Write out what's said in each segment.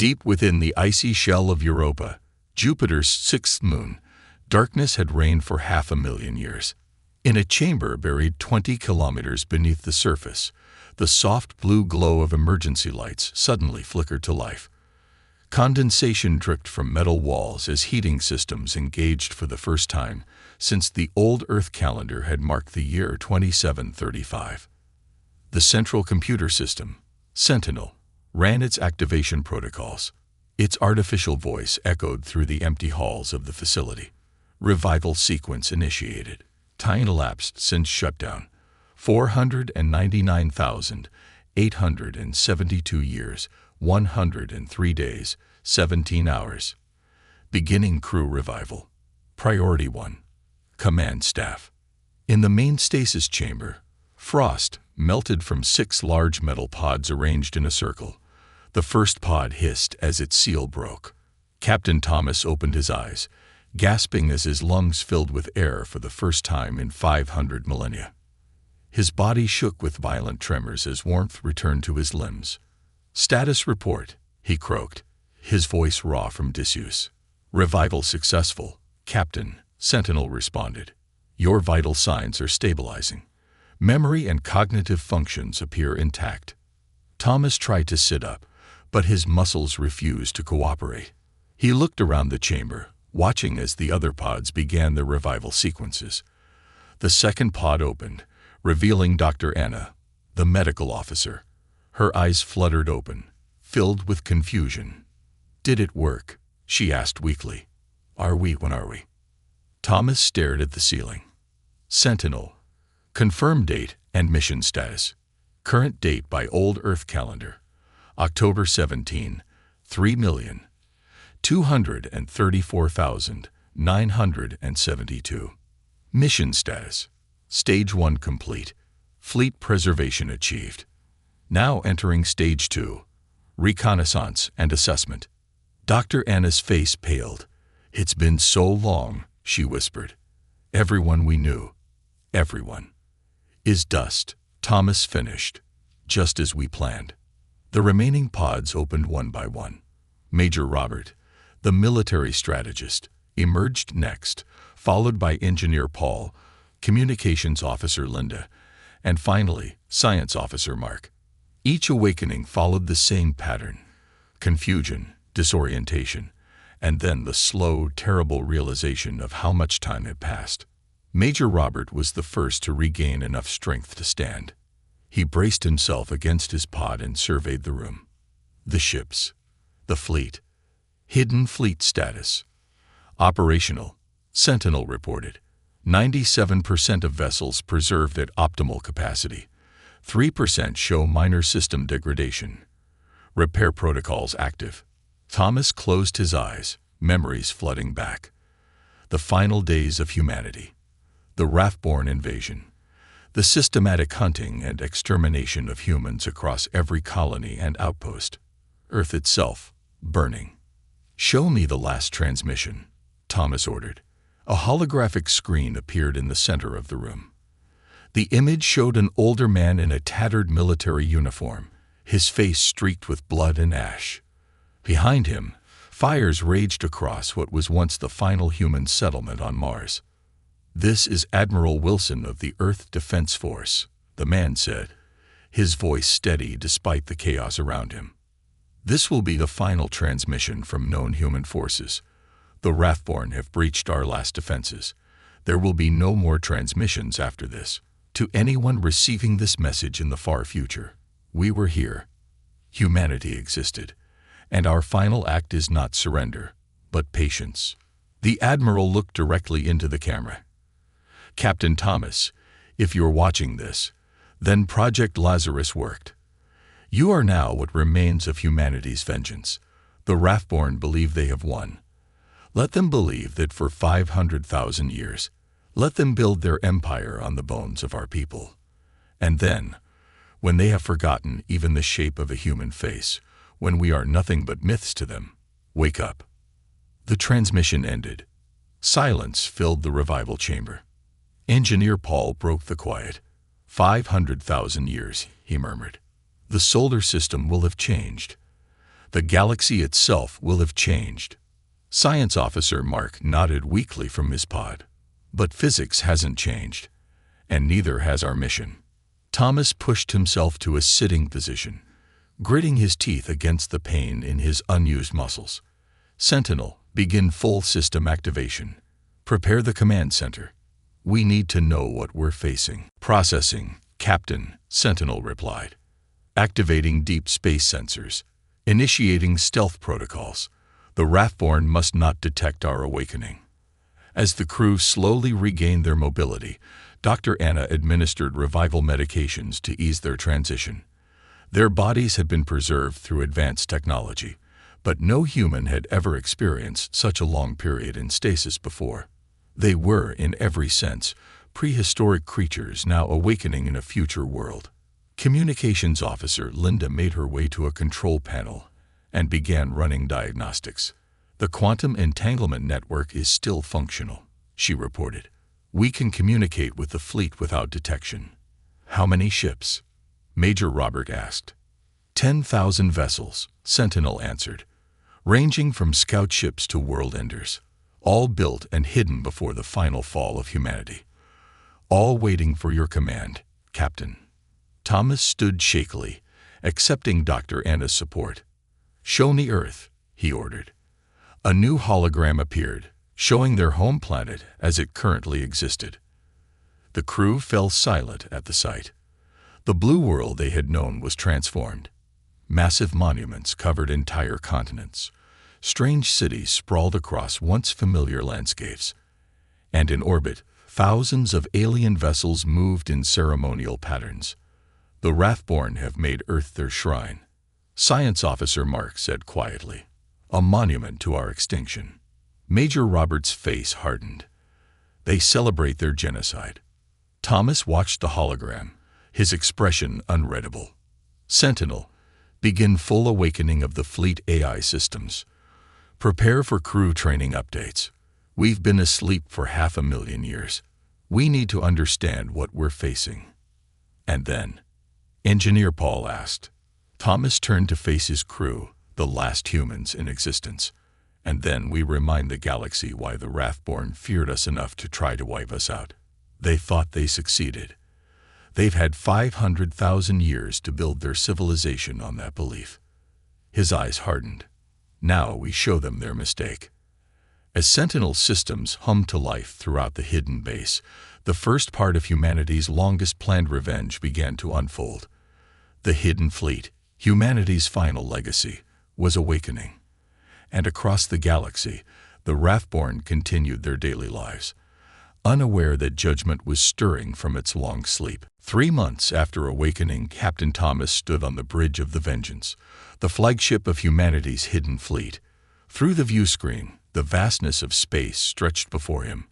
Deep within the icy shell of Europa, Jupiter's sixth moon, darkness had reigned for 500,000 years. In a chamber buried 20 kilometers beneath the surface, the soft blue glow of emergency lights suddenly flickered to life. Condensation dripped from metal walls as heating systems engaged for the first time since the old Earth calendar had marked the year 2735. The central computer system, Sentinel, ran its activation protocols. Its artificial voice echoed through the empty halls of the facility. Revival sequence initiated. Time elapsed since shutdown. 499,872 years, 103 days, 17 hours. Beginning crew revival. Priority 1. Command staff. In the main stasis chamber, frost melted from 6 large metal pods arranged in a circle. The first pod hissed as its seal broke. Captain Thomas opened his eyes, gasping as his lungs filled with air for the first time in 500 millennia. His body shook with violent tremors as warmth returned to his limbs. "Status report," he croaked, his voice raw from disuse. "Revival successful, Captain," Sentinel responded. "Your vital signs are stabilizing. Memory and cognitive functions appear intact." Thomas tried to sit up, but his muscles refused to cooperate. He looked around the chamber, watching as the other pods began their revival sequences. The second pod opened, revealing Dr. Anna, the medical officer. Her eyes fluttered open, filled with confusion. "Did it work?" she asked weakly. When are we?" Thomas stared at the ceiling. Sentinel. Confirmed date and mission status. Current date by old Earth calendar. October 17, 3,234,972. Mission status. Stage 1 complete. Fleet preservation achieved. Now entering Stage 2. Reconnaissance and assessment. Dr. Anna's face paled. "It's been so long," she whispered. "Everyone we knew, everyone, is dust." Thomas finished, just as we planned. The remaining pods opened one by one. Major Robert, the military strategist, emerged next, followed by Engineer Paul, Communications Officer Linda, and finally, Science Officer Mark. Each awakening followed the same pattern: confusion, disorientation, and then the slow, terrible realization of how much time had passed. Major Robert was the first to regain enough strength to stand. He braced himself against his pod and surveyed the room. The ships. The fleet. Hidden fleet status. Operational. Sentinel reported. 97% of vessels preserved at optimal capacity. 3% show minor system degradation. Repair protocols active. Thomas closed his eyes, memories flooding back. The final days of humanity. The Wrathborn invasion. The systematic hunting and extermination of humans across every colony and outpost. Earth itself, burning. "Show me the last transmission," Thomas ordered. A holographic screen appeared in the center of the room. The image showed an older man in a tattered military uniform, his face streaked with blood and ash. Behind him, fires raged across what was once the final human settlement on Mars. "This is Admiral Wilson of the Earth Defense Force," the man said, his voice steady despite the chaos around him. "This will be the final transmission from known human forces. The Wrathborn have breached our last defenses. There will be no more transmissions after this. To anyone receiving this message in the far future, we were here. Humanity existed. And our final act is not surrender, but patience." The Admiral looked directly into the camera. "Captain Thomas, if you're watching this, then Project Lazarus worked. You are now what remains of humanity's vengeance. The Wrathborn believe they have won. Let them believe that for 500,000 years, let them build their empire on the bones of our people. And then, when they have forgotten even the shape of a human face, when we are nothing but myths to them, wake up." The transmission ended. Silence filled the revival chamber. Engineer Paul broke the quiet. 500,000 years, he murmured. The solar system will have changed. The galaxy itself will have changed. Science Officer Mark nodded weakly from his pod. But physics hasn't changed, and neither has our mission. Thomas pushed himself to a sitting position, gritting his teeth against the pain in his unused muscles. Sentinel, begin full system activation. Prepare the command center. We need to know what we're facing. Processing, Captain, Sentinel replied. Activating deep space sensors. Initiating stealth protocols. The Wrathborn must not detect our awakening. As the crew slowly regained their mobility, Dr. Anna administered revival medications to ease their transition. Their bodies had been preserved through advanced technology, but no human had ever experienced such a long period in stasis before. They were, in every sense, prehistoric creatures now awakening in a future world. Communications Officer Linda made her way to a control panel and began running diagnostics. The quantum entanglement network is still functional, she reported. We can communicate with the fleet without detection. How many ships? Major Robert asked. 10,000 vessels, Sentinel answered, ranging from scout ships to world enders, all built and hidden before the final fall of humanity. All waiting for your command, Captain. Thomas stood shakily, accepting Dr. Anna's support. Show me Earth, he ordered. A new hologram appeared, showing their home planet as it currently existed. The crew fell silent at the sight. The blue world they had known was transformed. Massive monuments covered entire continents. Strange cities sprawled across once familiar landscapes. And in orbit, thousands of alien vessels moved in ceremonial patterns. The Wrathborn have made Earth their shrine, Science Officer Mark said quietly. A monument to our extinction. Major Robert's face hardened. They celebrate their genocide. Thomas watched the hologram, his expression unreadable. Sentinel, begin full awakening of the fleet AI systems. Prepare for crew training updates. We've been asleep for 500,000 years. We need to understand what we're facing. And then, Engineer Paul asked. Thomas turned to face his crew, the last humans in existence. And then we remind the galaxy why the Wrathborn feared us enough to try to wipe us out. They thought they succeeded. They've had 500,000 years to build their civilization on that belief. His eyes hardened. Now we show them their mistake. As Sentinel systems hummed to life throughout the hidden base, the first part of humanity's longest-planned revenge began to unfold. The hidden fleet, humanity's final legacy, was awakening. And across the galaxy, the Wrathborn continued their daily lives, unaware that judgment was stirring from its long sleep. 3 months after awakening, Captain Thomas stood on the bridge of the Vengeance, the flagship of humanity's hidden fleet. Through the viewscreen, the vastness of space stretched before him,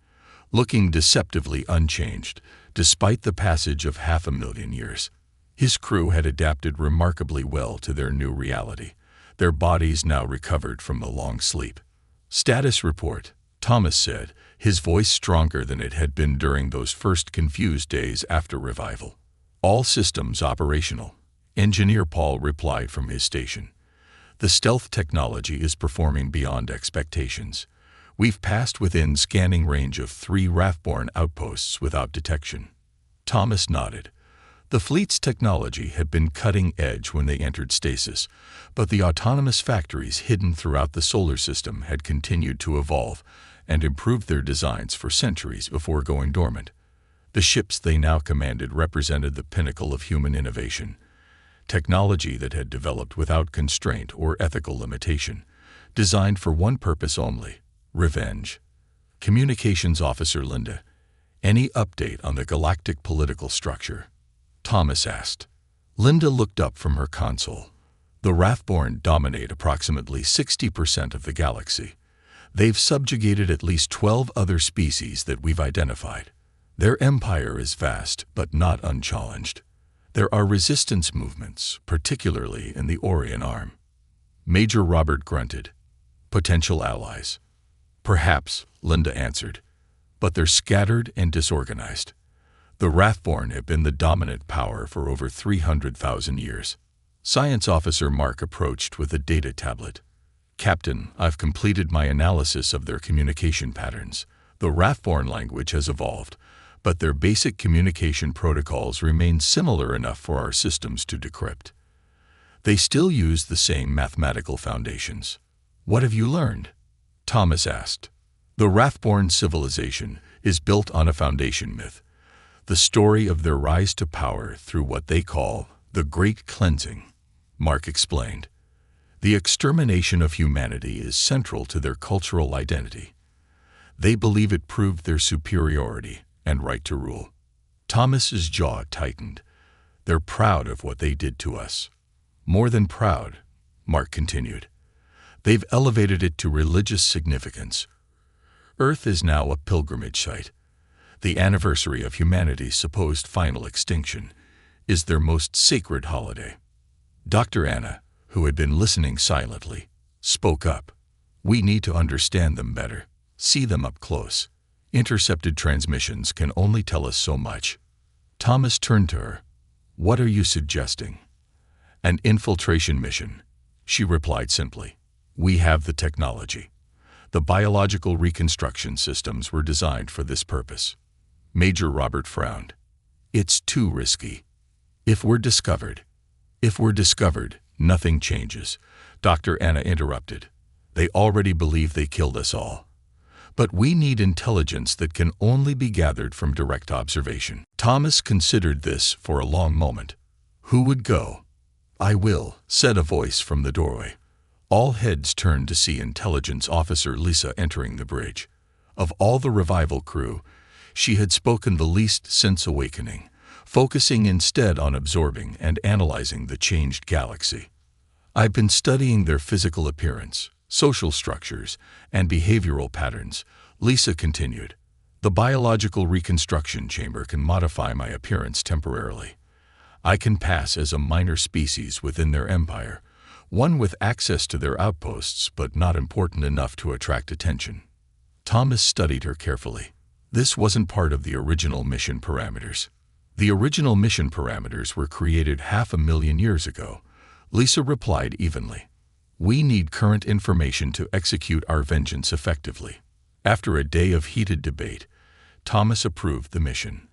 looking deceptively unchanged, despite the passage of 500,000 years. His crew had adapted remarkably well to their new reality, their bodies now recovered from the long sleep. Status report, Thomas said, his voice stronger than it had been during those first confused days after revival. All systems operational, Engineer Paul replied from his station. The stealth technology is performing beyond expectations. We've passed within scanning range of 3 Wrathborn outposts without detection. Thomas nodded. The fleet's technology had been cutting edge when they entered stasis, but the autonomous factories hidden throughout the solar system had continued to evolve and improved their designs for centuries before going dormant. The ships they now commanded represented the pinnacle of human innovation, technology that had developed without constraint or ethical limitation, designed for one purpose only: revenge. Communications Officer Linda, any update on the galactic political structure? Thomas asked. Linda looked up from her console. The Wrathborn dominate approximately 60% of the galaxy. They've subjugated at least 12 other species that we've identified. Their empire is vast, but not unchallenged. There are resistance movements, particularly in the Orion Arm. Major Robert grunted. Potential allies. Perhaps, Linda answered, but they're scattered and disorganized. The Wrathborn have been the dominant power for over 300,000 years. Science Officer Mark approached with a data tablet. "Captain, I've completed my analysis of their communication patterns. The Wrathborn language has evolved, but their basic communication protocols remain similar enough for our systems to decrypt. They still use the same mathematical foundations." "What have you learned?" Thomas asked. "The Wrathborn civilization is built on a foundation myth, the story of their rise to power through what they call the Great Cleansing," Mark explained. "The extermination of humanity is central to their cultural identity. They believe it proved their superiority and right to rule." Thomas's jaw tightened. "They're proud of what they did to us." "More than proud," Mark continued. "They've elevated it to religious significance. Earth is now a pilgrimage site. The anniversary of humanity's supposed final extinction is their most sacred holiday." Dr. Anna, who had been listening silently, spoke up. "We need to understand them better, see them up close. Intercepted transmissions can only tell us so much." Thomas turned to her. "What are you suggesting?" "An infiltration mission," she replied simply. "We have the technology. The biological reconstruction systems were designed for this purpose." Major Robert frowned. "It's too risky. If we're discovered, nothing changes," Dr. Anna interrupted. "They already believe they killed us all. But we need intelligence that can only be gathered from direct observation." Thomas considered this for a long moment. "Who would go?" "I will," said a voice from the doorway. All heads turned to see Intelligence Officer Lisa entering the bridge. Of all the revival crew, she had spoken the least since awakening, focusing instead on absorbing and analyzing the changed galaxy. "I've been studying their physical appearance, social structures, and behavioral patterns," Lisa continued. "The biological reconstruction chamber can modify my appearance temporarily. I can pass as a minor species within their empire, one with access to their outposts but not important enough to attract attention." Thomas studied her carefully. This wasn't part of the original mission parameters. "The original mission parameters were created 500,000 years ago," Lisa replied evenly. "We need current information to execute our vengeance effectively." After a day of heated debate, Thomas approved the mission.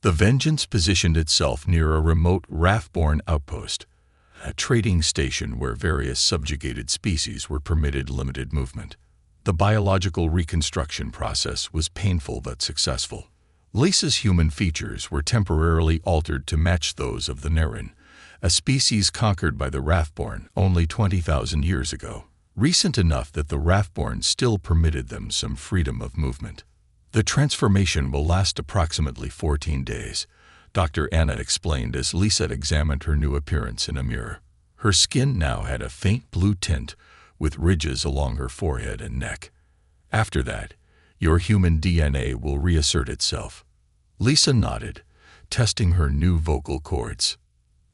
The vengeance positioned itself near a remote Wrathborn outpost, a trading station where various subjugated species were permitted limited movement. The biological reconstruction process was painful but successful. Lisa's human features were temporarily altered to match those of the Narration, a species conquered by the Wrathborn only 20,000 years ago, recent enough that the Wrathborn still permitted them some freedom of movement. "The transformation will last approximately 14 days, Dr. Anna explained as Lisa examined her new appearance in a mirror. Her skin now had a faint blue tint, with ridges along her forehead and neck. "After that, your human DNA will reassert itself." Lisa nodded, testing her new vocal cords.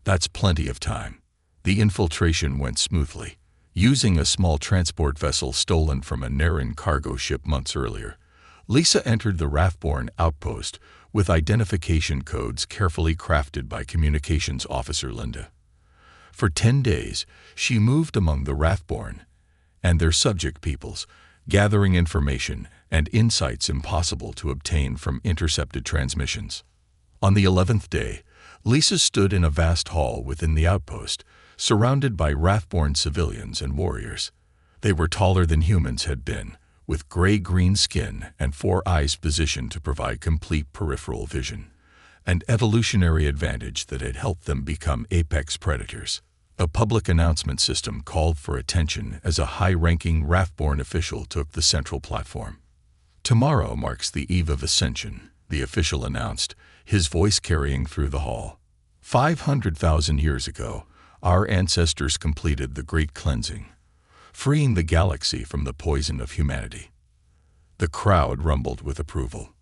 "That's plenty of time." The infiltration went smoothly. Using a small transport vessel stolen from a Narration cargo ship months earlier, Lisa entered the Wrathborn outpost with identification codes carefully crafted by Communications Officer Linda. For 10 days, she moved among the Wrathborn and their subject peoples, gathering information and insights impossible to obtain from intercepted transmissions. On the 11th day, Lisa stood in a vast hall within the outpost, surrounded by Wrathborn civilians and warriors. They were taller than humans had been, with gray-green skin and 4 eyes positioned to provide complete peripheral vision, an evolutionary advantage that had helped them become apex predators. A public announcement system called for attention as a high-ranking Wrathborn official took the central platform. "Tomorrow marks the eve of Ascension," the official announced, his voice carrying through the hall. 500,000 years ago, our ancestors completed the Great Cleansing, freeing the galaxy from the poison of humanity. The crowd rumbled with approval.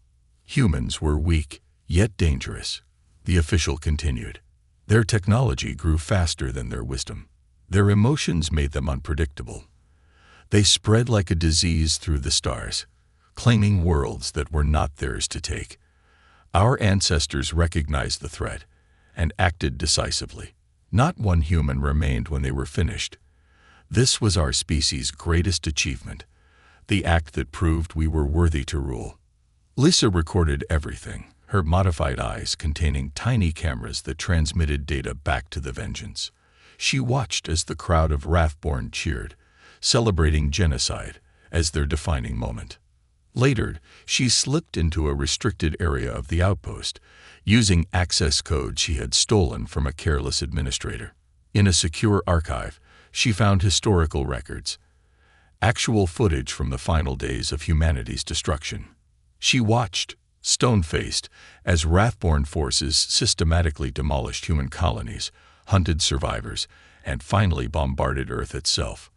"Humans were weak, yet dangerous," the official continued. "Their technology grew faster than their wisdom. Their emotions made them unpredictable. They spread like a disease through the stars, claiming worlds that were not theirs to take. Our ancestors recognized the threat and acted decisively. Not one human remained when they were finished. This was our species' greatest achievement, the act that proved we were worthy to rule. Lisa recorded everything, her modified eyes containing tiny cameras that transmitted data back to the Vengeance. She watched as the crowd of Wrathborn cheered, celebrating genocide as their defining moment. Later, she slipped into a restricted area of the outpost, using access codes she had stolen from a careless administrator. In a secure archive, she found historical records, actual footage from the final days of humanity's destruction. She watched, stone-faced, as Wrathborn forces systematically demolished human colonies, hunted survivors, and finally bombarded Earth itself.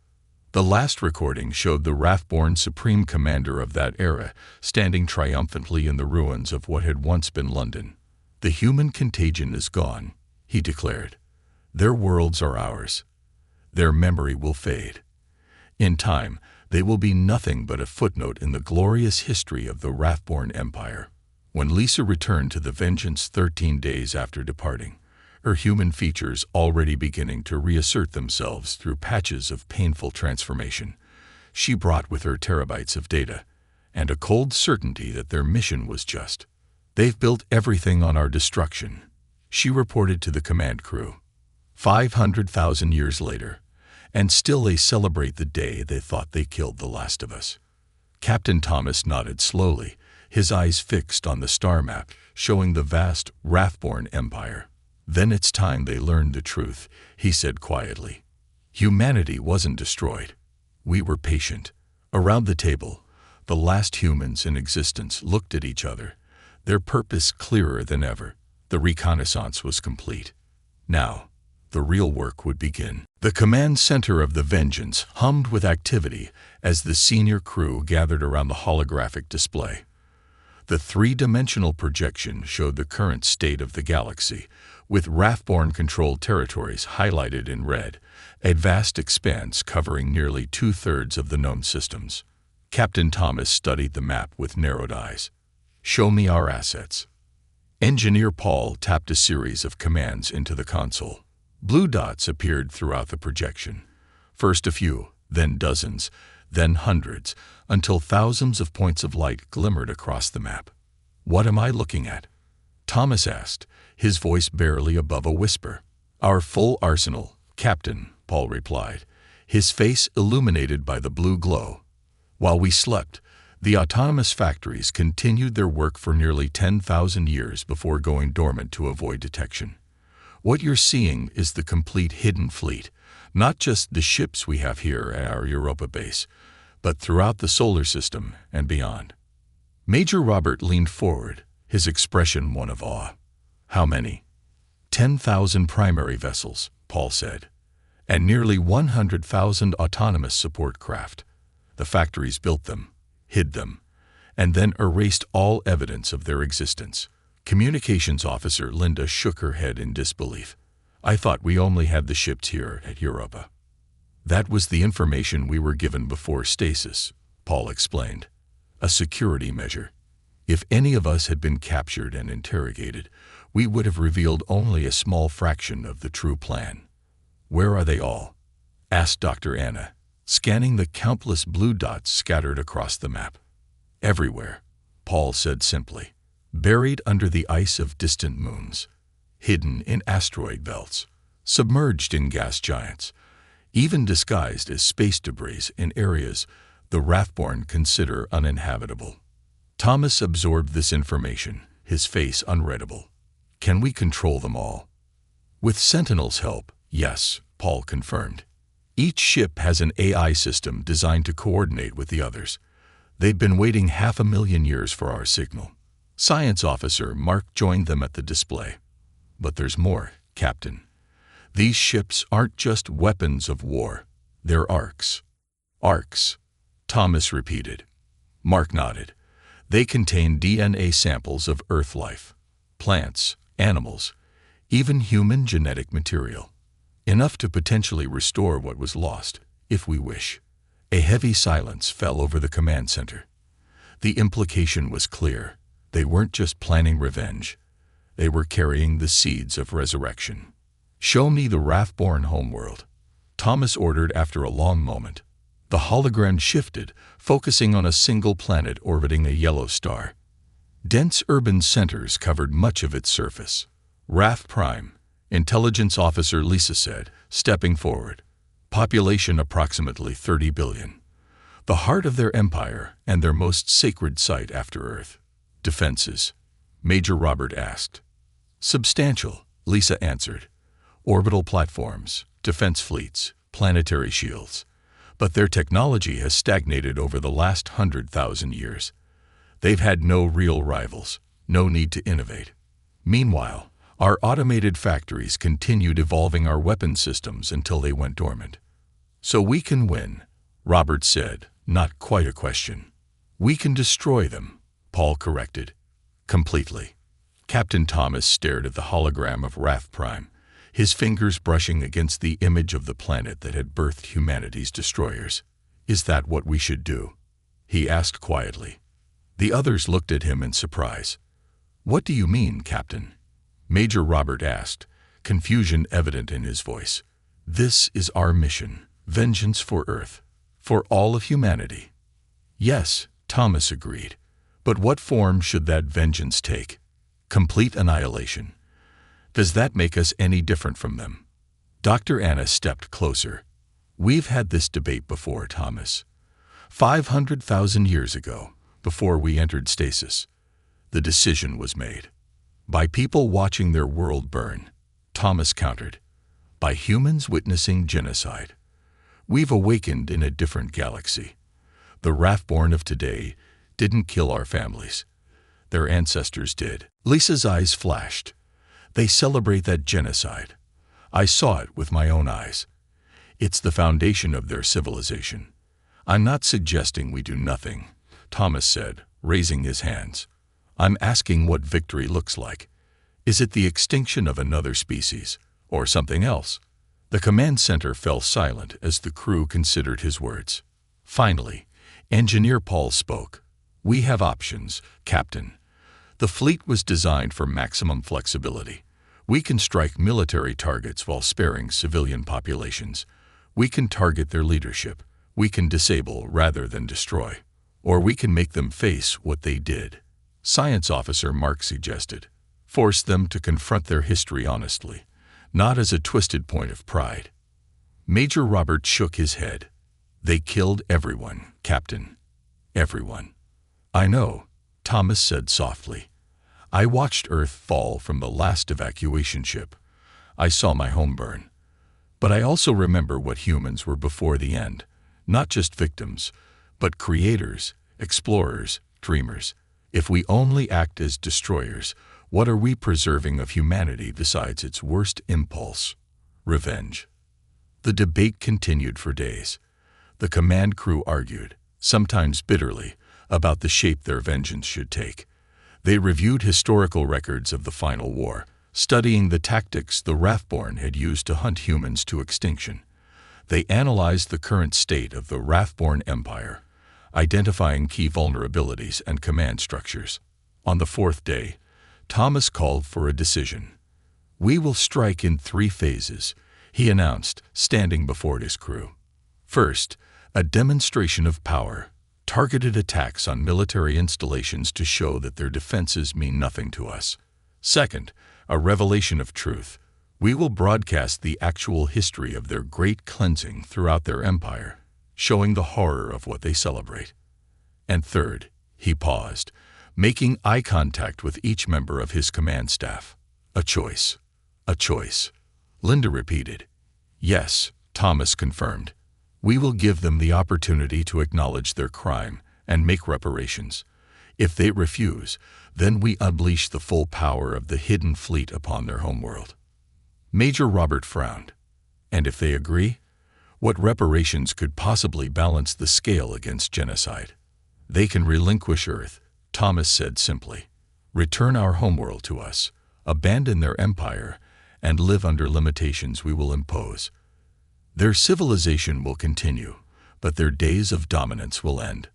The last recording showed the Wrathborn supreme commander of that era standing triumphantly in the ruins of what had once been London. "The human contagion is gone," he declared. "Their worlds are ours. Their memory will fade. In time, they will be nothing but a footnote in the glorious history of the Wrathborn Empire." When Lisa returned to the Vengeance 13 days after departing, her human features already beginning to reassert themselves through patches of painful transformation, she brought with her terabytes of data and a cold certainty that their mission was just. "They've built everything on our destruction," she reported to the command crew. 500,000 years later, and still they celebrate the day they thought they killed the last of us. Captain Thomas nodded slowly, his eyes fixed on the star map showing the vast Wrathborn Empire. "Then it's time they learned the truth," he said quietly. "Humanity wasn't destroyed. We were patient." Around the table, the last humans in existence looked at each other, their purpose clearer than ever. The reconnaissance was complete. Now, the real work would begin. The command center of the Vengeance hummed with activity as the senior crew gathered around the holographic display. The three-dimensional projection showed the current state of the galaxy, with Wrathborn-controlled territories highlighted in red, a vast expanse covering nearly 2/3 of the known systems. Captain Thomas studied the map with narrowed eyes. "Show me our assets." Engineer Paul tapped a series of commands into the console. Blue dots appeared throughout the projection. First a few, then dozens, then hundreds, until thousands of points of light glimmered across the map. "What am I looking at?" Thomas asked, his voice barely above a whisper. "Our full arsenal, Captain," Paul replied, his face illuminated by the blue glow. "While we slept, the autonomous factories continued their work for nearly 10,000 years before going dormant to avoid detection. What you're seeing is the complete hidden fleet, not just the ships we have here at our Europa base, but throughout the solar system and beyond." Major Robert leaned forward, his expression one of awe. "How many?" 10,000 primary vessels, Paul said, "and nearly 100,000 autonomous support craft. The factories built them, hid them, and then erased all evidence of their existence." Communications Officer Linda shook her head in disbelief. "I thought we only had the ships here at Europa." "That was the information we were given before stasis," Paul explained. "A security measure. If any of us had been captured and interrogated, we would have revealed only a small fraction of the true plan." "Where are they all?" asked Dr. Anna, scanning the countless blue dots scattered across the map. "Everywhere," Paul said simply. "Buried under the ice of distant moons, hidden in asteroid belts, submerged in gas giants, even disguised as space debris in areas the Wrathborn consider uninhabitable." Thomas absorbed this information, his face unreadable. "Can we control them all?" "With Sentinel's help, yes," Paul confirmed. "Each ship has an AI system designed to coordinate with the others. They've been waiting 500,000 years for our signal." Science Officer Mark joined them at the display. "But there's more, Captain. These ships aren't just weapons of war. They're arcs." "Arcs," Thomas repeated. Mark nodded. "They contain DNA samples of Earth life, plants, animals, even human genetic material. Enough to potentially restore what was lost, if we wish." A heavy silence fell over the command center. The implication was clear. They weren't just planning revenge. They were carrying the seeds of resurrection. "Show me the Wrathborn homeworld," Thomas ordered after a long moment. The hologram shifted, focusing on a single planet orbiting a yellow star. Dense urban centers covered much of its surface. "Wrath Prime," Intelligence Officer Lisa said, stepping forward. "Population approximately 30 billion. The heart of their empire and their most sacred site after Earth." "Defenses?" Major Robert asked. "Substantial," Lisa answered. "Orbital platforms, defense fleets, planetary shields. But their technology has stagnated over the last 100,000 years. They've had no real rivals, no need to innovate. Meanwhile, our automated factories continued evolving our weapon systems until they went dormant." "So we can win," Robert said, not quite a question. "We can destroy them," Paul corrected. "Completely." Captain Thomas stared at the hologram of Wrath Prime, his fingers brushing against the image of the planet that had birthed humanity's destroyers. "Is that what we should do?" he asked quietly. The others looked at him in surprise. "What do you mean, Captain?" Major Robert asked, confusion evident in his voice. "This is our mission, vengeance for Earth, for all of humanity." "Yes," Thomas agreed. "But what form should that vengeance take? Complete annihilation? Does that make us any different from them?" Dr. Anna stepped closer. "We've had this debate before, Thomas. 500,000 years ago, before we entered stasis, the decision was made. By people watching their world burn," Thomas countered. "By humans witnessing genocide. We've awakened in a different galaxy. The Wrathborn of today didn't kill our families. Their ancestors did." Lisa's eyes flashed. "They celebrate that genocide. I saw it with my own eyes. It's the foundation of their civilization. I'm not suggesting we do nothing," Thomas said, raising his hands. "I'm asking what victory looks like. Is it the extinction of another species, or something else?" The command center fell silent as the crew considered his words. Finally, Engineer Paul spoke. "We have options, Captain. The fleet was designed for maximum flexibility. We can strike military targets while sparing civilian populations. We can target their leadership. We can disable rather than destroy. Or we can make them face what they did," Science Officer Mark suggested. "Force them to confront their history honestly, not as a twisted point of pride." Major Robert shook his head. "They killed everyone, Captain. Everyone." "I know," Thomas said softly. "I watched Earth fall from the last evacuation ship. I saw my home burn. But I also remember what humans were before the end, not just victims, but creators, explorers, dreamers. If we only act as destroyers, what are we preserving of humanity besides its worst impulse? Revenge." The debate continued for days. The command crew argued, sometimes bitterly, about the shape their vengeance should take. They reviewed historical records of the final war, studying the tactics the Wrathborn had used to hunt humans to extinction. They analyzed the current state of the Wrathborn Empire, identifying key vulnerabilities and command structures. On the fourth day, Thomas called for a decision. "We will strike in 3 phases," he announced, standing before his crew. "First, a demonstration of power, targeted attacks on military installations to show that their defenses mean nothing to us. Second, a revelation of truth. We will broadcast the actual history of their great cleansing throughout their empire, showing the horror of what they celebrate. And third," he paused, making eye contact with each member of his command staff. "A choice. A choice." Linda repeated. "Yes," Thomas confirmed. "We will give them the opportunity to acknowledge their crime and make reparations. If they refuse, then we unleash the full power of the hidden fleet upon their homeworld." Major Robert frowned. "And if they agree? What reparations could possibly balance the scale against genocide?" "They can relinquish Earth," Thomas said simply. "Return our homeworld to us, abandon their empire, and live under limitations we will impose. Their civilization will continue, but their days of dominance will end."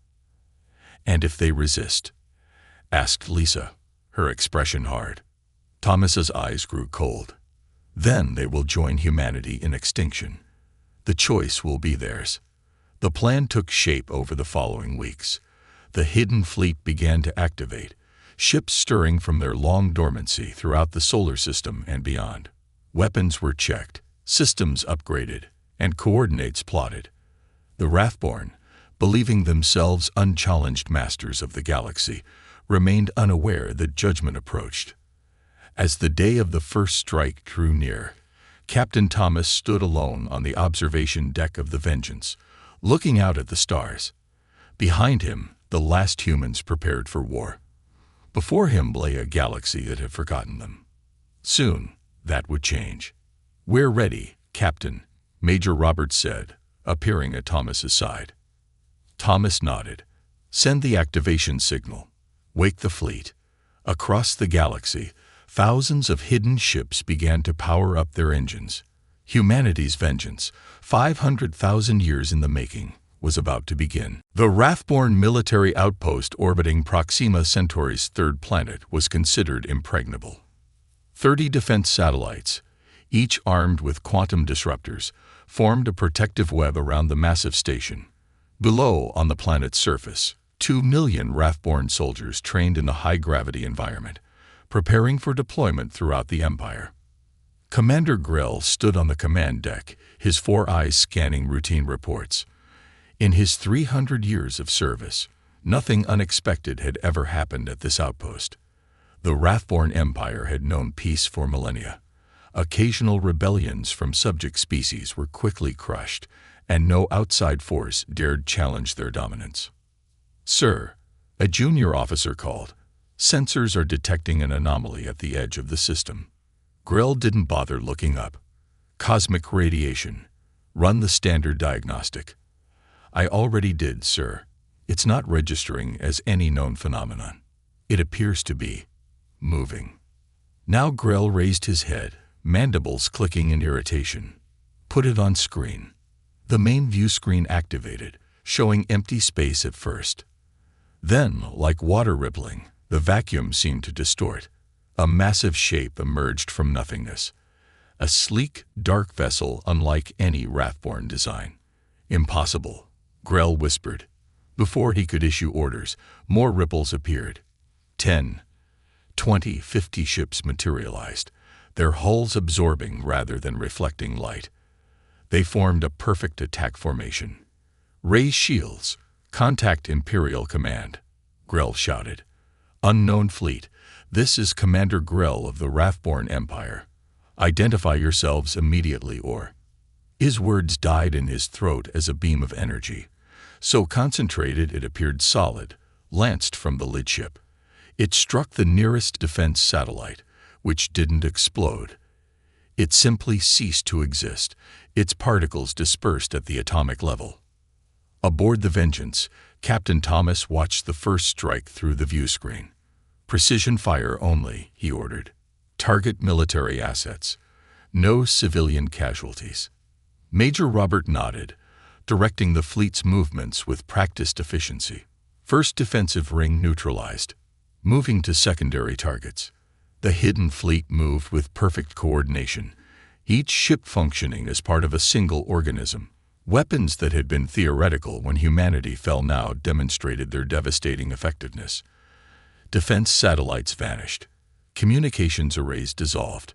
"And if they resist?" asked Lisa, her expression hard. Thomas's eyes grew cold. Then they will join humanity in extinction. The choice will be theirs. The plan took shape over the following weeks. The hidden fleet began to activate, ships stirring from their long dormancy throughout the solar system and beyond. Weapons were checked, systems upgraded, and coordinates plotted. The Wrathborn, believing themselves unchallenged masters of the galaxy, remained unaware that judgment approached. As the day of the first strike drew near, Captain Thomas stood alone on the observation deck of the Vengeance, looking out at the stars. Behind him, the last humans prepared for war. Before him lay a galaxy that had forgotten them. Soon, that would change. "We're ready, Captain," Major Roberts said, appearing at Thomas's side. Thomas nodded. "Send the activation signal. Wake the fleet." Across the galaxy, thousands of hidden ships began to power up their engines. Humanity's vengeance, 500,000 years in the making, was about to begin. The Wrathborn military outpost orbiting Proxima Centauri's third planet was considered impregnable. 30 defense satellites, each armed with quantum disruptors, formed a protective web around the massive station. Below, on the planet's surface, 2 million Wrathborn soldiers trained in a high-gravity environment, preparing for deployment throughout the Empire. Commander Grell stood on the command deck, his 4 eyes scanning routine reports. In his 300 years of service, nothing unexpected had ever happened at this outpost. The Wrathborn Empire had known peace for millennia. Occasional rebellions from subject species were quickly crushed, and no outside force dared challenge their dominance. "Sir," a junior officer called, "sensors are detecting an anomaly at the edge of the system." Grell didn't bother looking up. "Cosmic radiation. Run the standard diagnostic." "I already did, sir. It's not registering as any known phenomenon. It appears to be moving." Now Grell raised his head, mandibles clicking in irritation. "Put it on screen." The main view screen activated, showing empty space at first. Then, like water rippling, the vacuum seemed to distort. A massive shape emerged from nothingness. A sleek, dark vessel unlike any Wrathborn design. "Impossible," Grell whispered. Before he could issue orders, more ripples appeared. 10, 20, 50 ships materialized, their hulls absorbing rather than reflecting light. They formed a perfect attack formation. "Raise shields. Contact Imperial Command," Grell shouted. "Unknown fleet, this is Commander Grell of the Wrathborn Empire. Identify yourselves immediately or—" His words died in his throat as a beam of energy. So concentrated it appeared solid, lanced from the lidship. It struck the nearest defense satellite, which didn't explode. It simply ceased to exist, its particles dispersed at the atomic level. Aboard the Vengeance, Captain Thomas watched the first strike through the view screen. "Precision fire only," he ordered. "Target military assets. No civilian casualties." Major Robert nodded, directing the fleet's movements with practiced efficiency. First defensive ring neutralized. Moving to secondary targets. The hidden fleet moved with perfect coordination, each ship functioning as part of a single organism. Weapons that had been theoretical when humanity fell now demonstrated their devastating effectiveness. Defense satellites vanished. Communications arrays dissolved.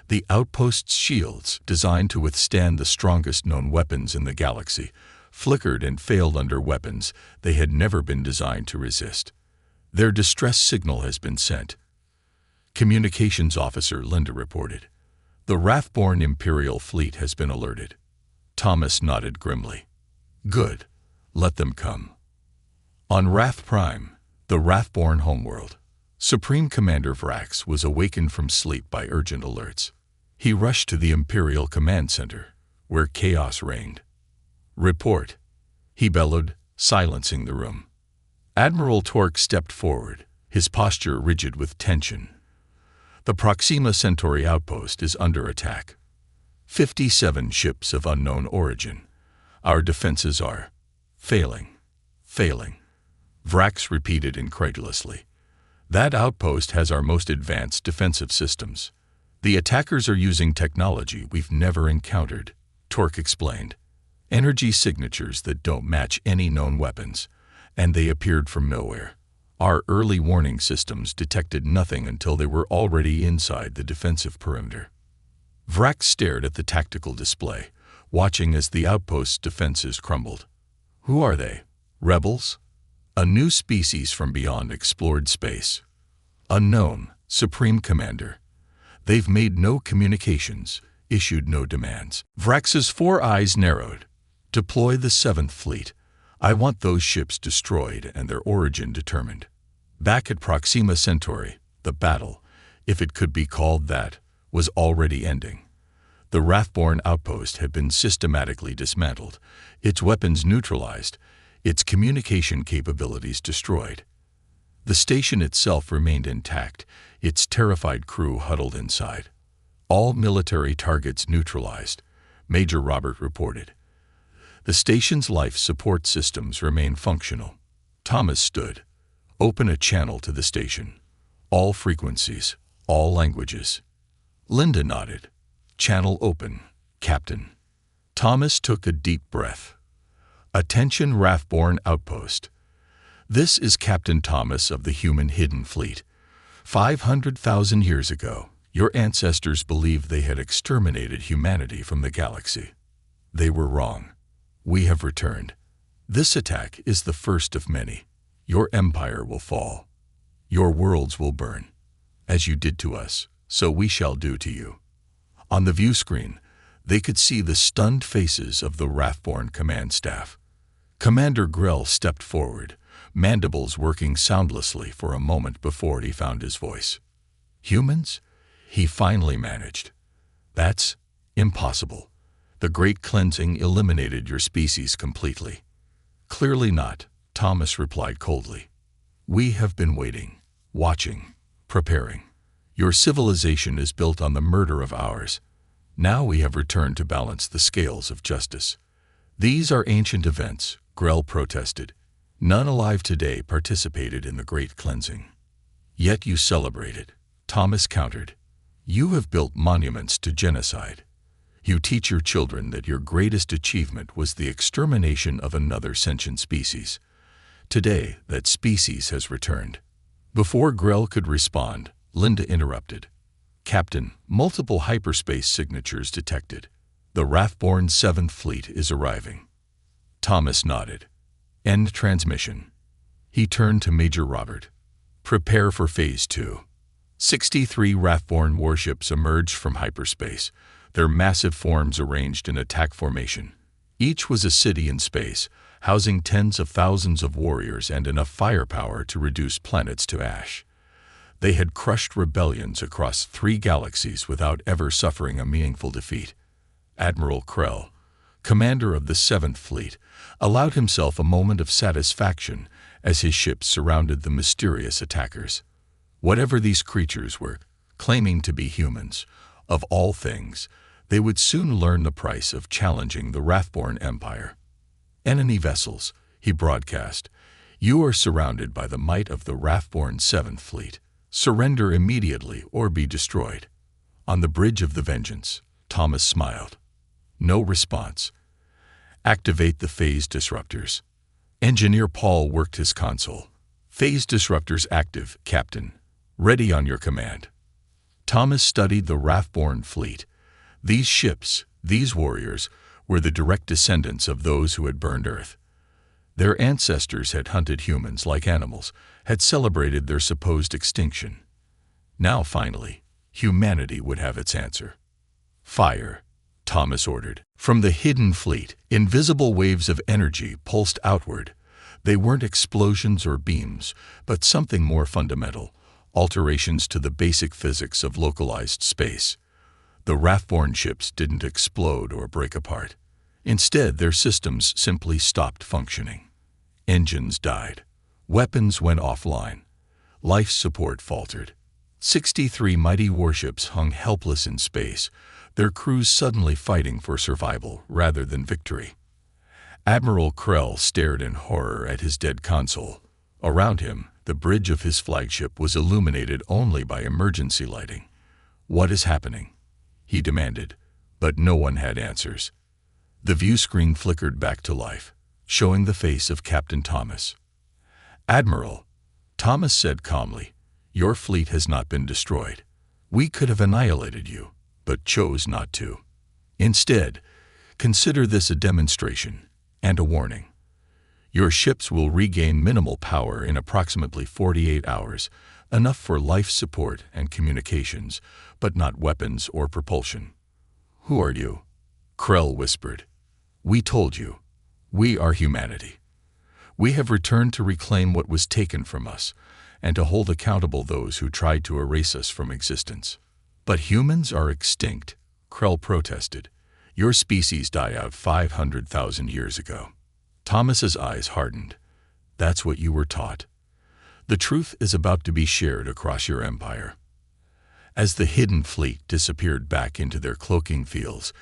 The outpost's shields, designed to withstand the strongest known weapons in the galaxy, flickered and failed under weapons they had never been designed to resist. "Their distress signal has been sent," Communications Officer Linda reported. "The Wrathborn Imperial fleet has been alerted." Thomas nodded grimly. "Good. Let them come." On Wrath Prime, the Wrathborn homeworld, Supreme Commander Vrax was awakened from sleep by urgent alerts. He rushed to the Imperial Command Center, where chaos reigned. "Report," he bellowed, silencing the room. Admiral Torque stepped forward, his posture rigid with tension. "The Proxima Centauri outpost is under attack. 57 ships of unknown origin. Our defenses are failing. Vrax repeated incredulously. "That outpost has our most advanced defensive systems. The attackers are using technology we've never encountered, Torque explained. Energy signatures that don't match any known weapons, and they appeared from nowhere. Our early warning systems detected nothing until they were already inside the defensive perimeter. Vrax stared at the tactical display, watching as the outpost's defenses crumbled. Who are they? Rebels? A new species from beyond explored space. Unknown, Supreme Commander. They've made no communications, issued no demands. Vrax's 4 eyes narrowed. Deploy the 7th Fleet. I want those ships destroyed and their origin determined. Back at Proxima Centauri, the battle, if it could be called that, was already ending. The Wrathborn outpost had been systematically dismantled, its weapons neutralized, its communication capabilities destroyed. The station itself remained intact, its terrified crew huddled inside. All military targets neutralized, Major Robert reported. The station's life support systems remain functional. Thomas stood. Open a channel to the station. All frequencies, all languages. Linda nodded. Channel open, Captain. Thomas took a deep breath. Attention Wrathborn Outpost. This is Captain Thomas of the Human Hidden Fleet. 500,000 years ago, your ancestors believed they had exterminated humanity from the galaxy. They were wrong. We have returned. This attack is the first of many. Your empire will fall. Your worlds will burn. As you did to us, so we shall do to you. On the view screen, they could see the stunned faces of the Wrathborn command staff. Commander Grell stepped forward, mandibles working soundlessly for a moment before he found his voice. Humans? He finally managed. That's impossible. The Great Cleansing eliminated your species completely. Clearly not, Thomas replied coldly. We have been waiting, watching, preparing. Your civilization is built on the murder of ours. Now we have returned to balance the scales of justice. These are ancient events, Grell protested. None alive today participated in the Great Cleansing. Yet you celebrated, Thomas countered. You have built monuments to genocide. You teach your children that your greatest achievement was the extermination of another sentient species. Today, that species has returned. Before Grell could respond, Linda interrupted. Captain, multiple hyperspace signatures detected. The Wrathborn 7th Fleet is arriving. Thomas nodded. End transmission. He turned to Major Robert. Prepare for Phase 2. 63 Wrathborn warships emerged from hyperspace, their massive forms arranged in attack formation. Each was a city in space, housing tens of thousands of warriors and enough firepower to reduce planets to ash. They had crushed rebellions across 3 galaxies without ever suffering a meaningful defeat. Admiral Krell, commander of the 7th Fleet, allowed himself a moment of satisfaction as his ships surrounded the mysterious attackers. Whatever these creatures were, claiming to be humans, of all things, they would soon learn the price of challenging the Wrathborn Empire. Enemy vessels, he broadcast, you are surrounded by the might of the Wrathborn 7th Fleet. Surrender immediately or be destroyed. On the bridge of the Vengeance, Thomas smiled. No response. Activate the phase disruptors. Engineer Paul worked his console. Phase disruptors active, Captain. Ready on your command. Thomas studied the Wrathborn fleet. These ships, these warriors, were the direct descendants of those who had burned Earth. Their ancestors had hunted humans like animals, had celebrated their supposed extinction. Now, finally, humanity would have its answer. Fire, Thomas ordered. From the hidden fleet, invisible waves of energy pulsed outward. They weren't explosions or beams, but something more fundamental, alterations to the basic physics of localized space. The Wrathborn ships didn't explode or break apart. Instead, their systems simply stopped functioning. Engines died. Weapons went offline. Life support faltered. 63 mighty warships hung helpless in space, their crews suddenly fighting for survival rather than victory. Admiral Krell stared in horror at his dead console. Around him, the bridge of his flagship was illuminated only by emergency lighting. "What is happening?" he demanded, but no one had answers. The view screen flickered back to life, showing the face of Captain Thomas. "Admiral," Thomas said calmly, "your fleet has not been destroyed. We could have annihilated you, but chose not to. Instead, consider this a demonstration and a warning. Your ships will regain minimal power in approximately 48 hours, enough for life support and communications, but not weapons or propulsion." "Who are you?" Krell whispered. "We told you. We are humanity. We have returned to reclaim what was taken from us, and to hold accountable those who tried to erase us from existence." "But humans are extinct," Krell protested. "Your species died out 500,000 years ago." Thomas's eyes hardened. "That's what you were taught. The truth is about to be shared across your empire." As the hidden fleet disappeared back into their cloaking fields,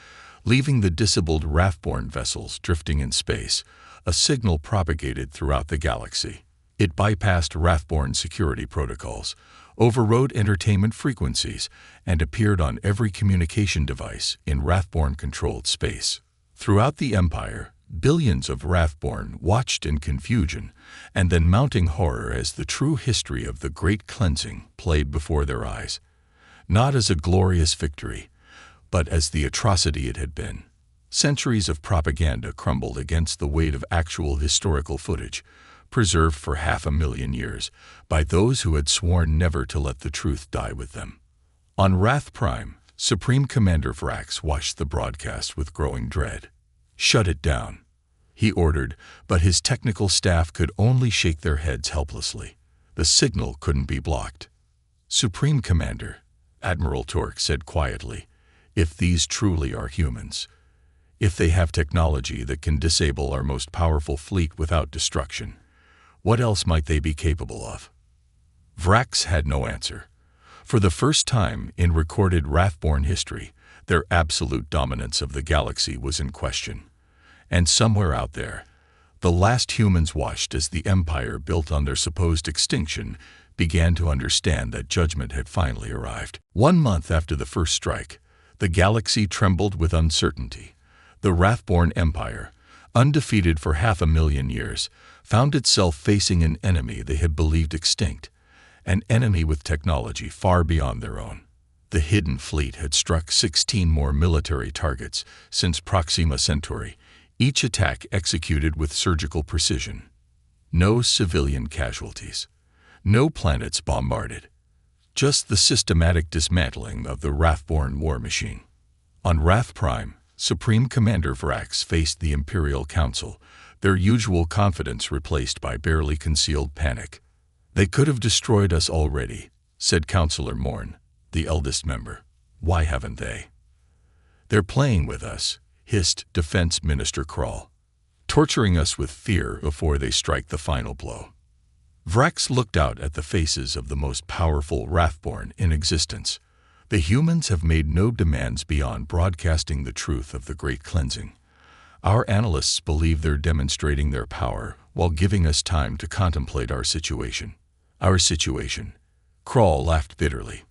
leaving the disabled Wrathborn vessels drifting in space, a signal propagated throughout the galaxy. It bypassed Wrathborn security protocols, overrode entertainment frequencies, and appeared on every communication device in Wrathborn-controlled space. Throughout the Empire, billions of Wrathborn watched in confusion and then mounting horror as the true history of the Great Cleansing played before their eyes, not as a glorious victory, but as the atrocity it had been. Centuries of propaganda crumbled against the weight of actual historical footage, preserved for 500,000 years by those who had sworn never to let the truth die with them. On Wrath Prime, Supreme Commander Vrax watched the broadcast with growing dread. "Shut it down," he ordered, but his technical staff could only shake their heads helplessly. The signal couldn't be blocked. "Supreme Commander," Admiral Torque said quietly, "if these truly are humans, if they have technology that can disable our most powerful fleet without destruction, what else might they be capable of?" Vrax had no answer. For the first time in recorded Wrathborn history, their absolute dominance of the galaxy was in question. And somewhere out there, the last humans watched as the Empire built on their supposed extinction began to understand that judgment had finally arrived. 1 month after the first strike, the galaxy trembled with uncertainty. The Wrathborn Empire, undefeated for 500,000 years, found itself facing an enemy they had believed extinct, an enemy with technology far beyond their own. The Hidden Fleet had struck 16 more military targets since Proxima Centauri, each attack executed with surgical precision. No civilian casualties. No planets bombarded. Just the systematic dismantling of the Wrathborn war machine. On Wrath Prime, Supreme Commander Vrax faced the Imperial Council, their usual confidence replaced by barely concealed panic. "They could have destroyed us already," said Councillor Morn, the eldest member. "Why haven't they?" "They're playing with us," hissed Defense Minister Krall, "torturing us with fear before they strike the final blow." Vrax looked out at the faces of the most powerful Wrathborn in existence. "The humans have made no demands beyond broadcasting the truth of the Great Cleansing. Our analysts believe they're demonstrating their power while giving us time to contemplate our situation." "Our situation?" Krall laughed bitterly.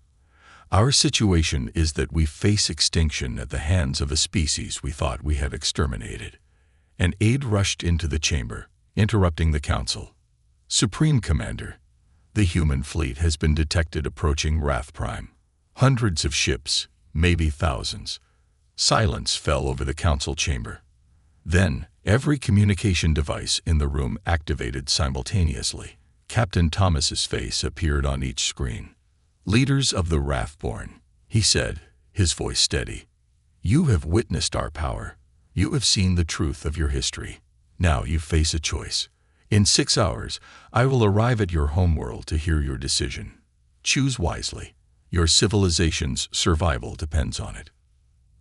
"Our situation is that we face extinction at the hands of a species we thought we had exterminated." An aide rushed into the chamber, interrupting the council. "Supreme Commander, the human fleet has been detected approaching Wrath Prime. Hundreds of ships, maybe thousands." Silence fell over the council chamber. Then, every communication device in the room activated simultaneously. Captain Thomas's face appeared on each screen. "Leaders of the Wrathborn," he said, his voice steady. "You have witnessed our power. You have seen the truth of your history. Now you face a choice. In 6 hours, I will arrive at your homeworld to hear your decision. Choose wisely. Your civilization's survival depends on it."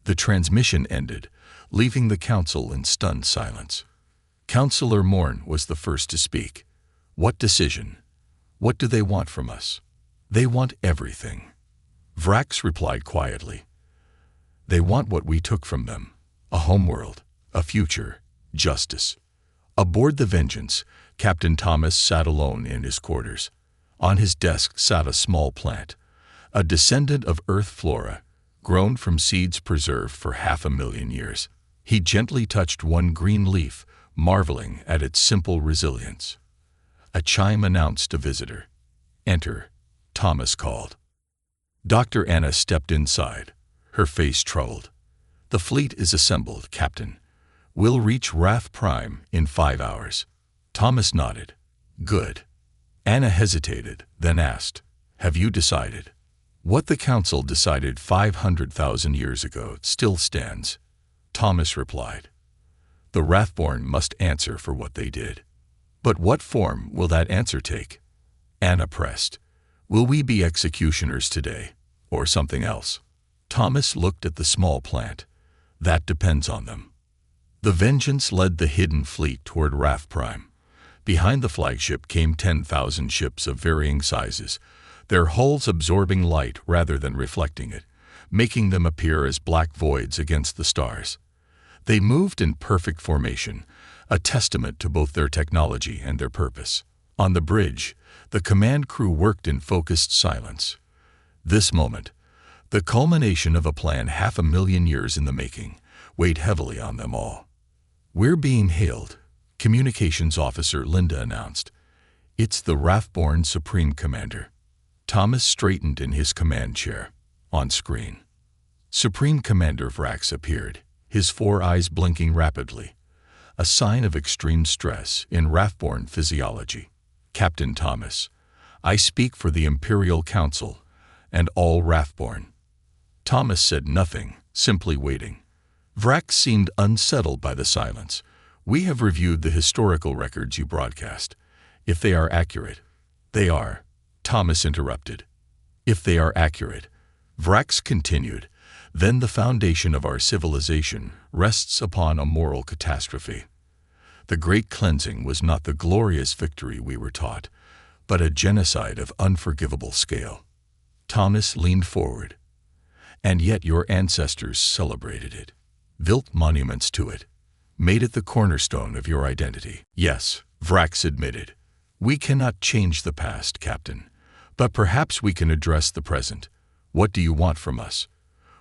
The transmission ended, leaving the council in stunned silence. Councillor Morn was the first to speak. "What decision? What do they want from us?" "They want everything," Vrax replied quietly. "They want what we took from them: a homeworld, a future, justice." Aboard the Vengeance, Captain Thomas sat alone in his quarters. On his desk sat a small plant, a descendant of Earth flora, grown from seeds preserved for 500,000 years. He gently touched one green leaf, marveling at its simple resilience. A chime announced a visitor. "Enter," Thomas called. Dr. Anna stepped inside, her face troubled. "The fleet is assembled, Captain. We'll reach Wrath Prime in 5 hours." Thomas nodded. "Good." Anna hesitated, then asked, "Have you decided?" "What the Council decided 500,000 years ago still stands," Thomas replied. "The Wrathborn must answer for what they did." "But what form will that answer take?" Anna pressed. "Will we be executioners today, or something else?" Thomas looked at the small plant. "That depends on them." The Vengeance led the hidden fleet toward Wrath Prime. Behind the flagship came 10,000 ships of varying sizes, their hulls absorbing light rather than reflecting it, making them appear as black voids against the stars. They moved in perfect formation, a testament to both their technology and their purpose. On the bridge, the command crew worked in focused silence. This moment, the culmination of a plan 500,000 years in the making, weighed heavily on them all. "We're being hailed," Communications Officer Linda announced. "It's the Wrathborn Supreme Commander." Thomas straightened in his command chair. On screen, Supreme Commander Vrax appeared, his 4 eyes blinking rapidly, a sign of extreme stress in Wrathborn physiology. "Captain Thomas, I speak for the Imperial Council and all Wrathborn." Thomas said nothing, simply waiting. Vrax seemed unsettled by the silence. "We have reviewed the historical records you broadcast. If they are accurate—" "They are," Thomas interrupted. "If they are accurate," Vrax continued, "then the foundation of our civilization rests upon a moral catastrophe. The Great Cleansing was not the glorious victory we were taught, but a genocide of unforgivable scale." Thomas leaned forward. "And yet your ancestors celebrated it, built monuments to it, made it the cornerstone of your identity." "Yes," Vrax admitted. "We cannot change the past, Captain, but perhaps we can address the present. What do you want from us?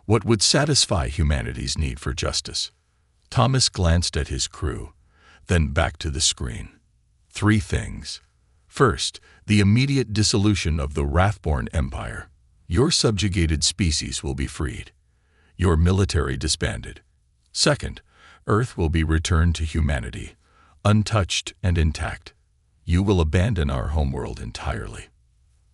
What would satisfy humanity's need for justice?" Thomas glanced at his crew, then back to the screen. 3 things. First, the immediate dissolution of the Wrathborn Empire. Your subjugated species will be freed. Your military disbanded. Second, Earth will be returned to humanity, untouched and intact. You will abandon our homeworld entirely.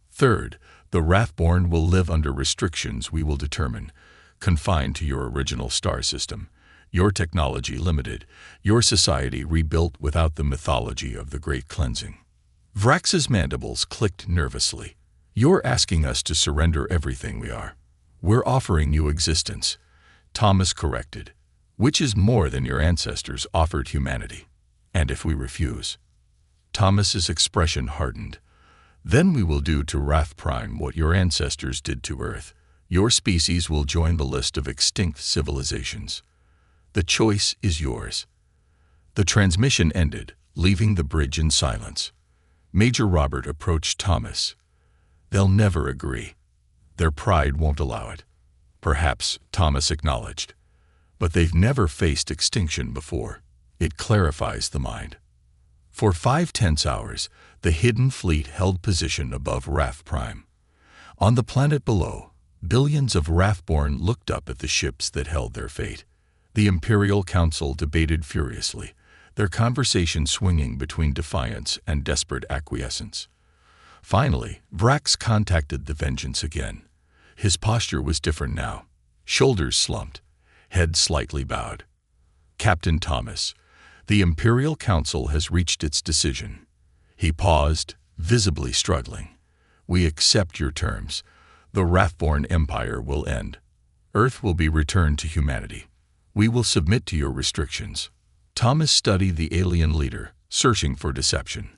Third, the Wrathborn will live under restrictions we will determine, confined to your original star system, your technology limited, your society rebuilt without the mythology of the Great Cleansing. Vrax's mandibles clicked nervously. "You're asking us to surrender everything we are." "We're offering you existence," Thomas corrected, "which is more than your ancestors offered humanity." "And if we refuse?" Thomas's expression hardened. "Then we will do to Wrath Prime what your ancestors did to Earth. Your species will join the list of extinct civilizations. The choice is yours." The transmission ended, leaving the bridge in silence. Major Robert approached Thomas. "They'll never agree. Their pride won't allow it." "Perhaps," Thomas acknowledged. "But they've never faced extinction before. It clarifies the mind." For 5 tense hours, the hidden fleet held position above Wrath Prime. On the planet below, billions of Wrathborn looked up at the ships that held their fate. The Imperial Council debated furiously, their conversation swinging between defiance and desperate acquiescence. Finally, Vrax contacted the Vengeance again. His posture was different now. Shoulders slumped, head slightly bowed. "Captain Thomas, the Imperial Council has reached its decision." He paused, visibly struggling. "We accept your terms. The Wrathborn Empire will end. Earth will be returned to humanity. We will submit to your restrictions." Thomas studied the alien leader, searching for deception.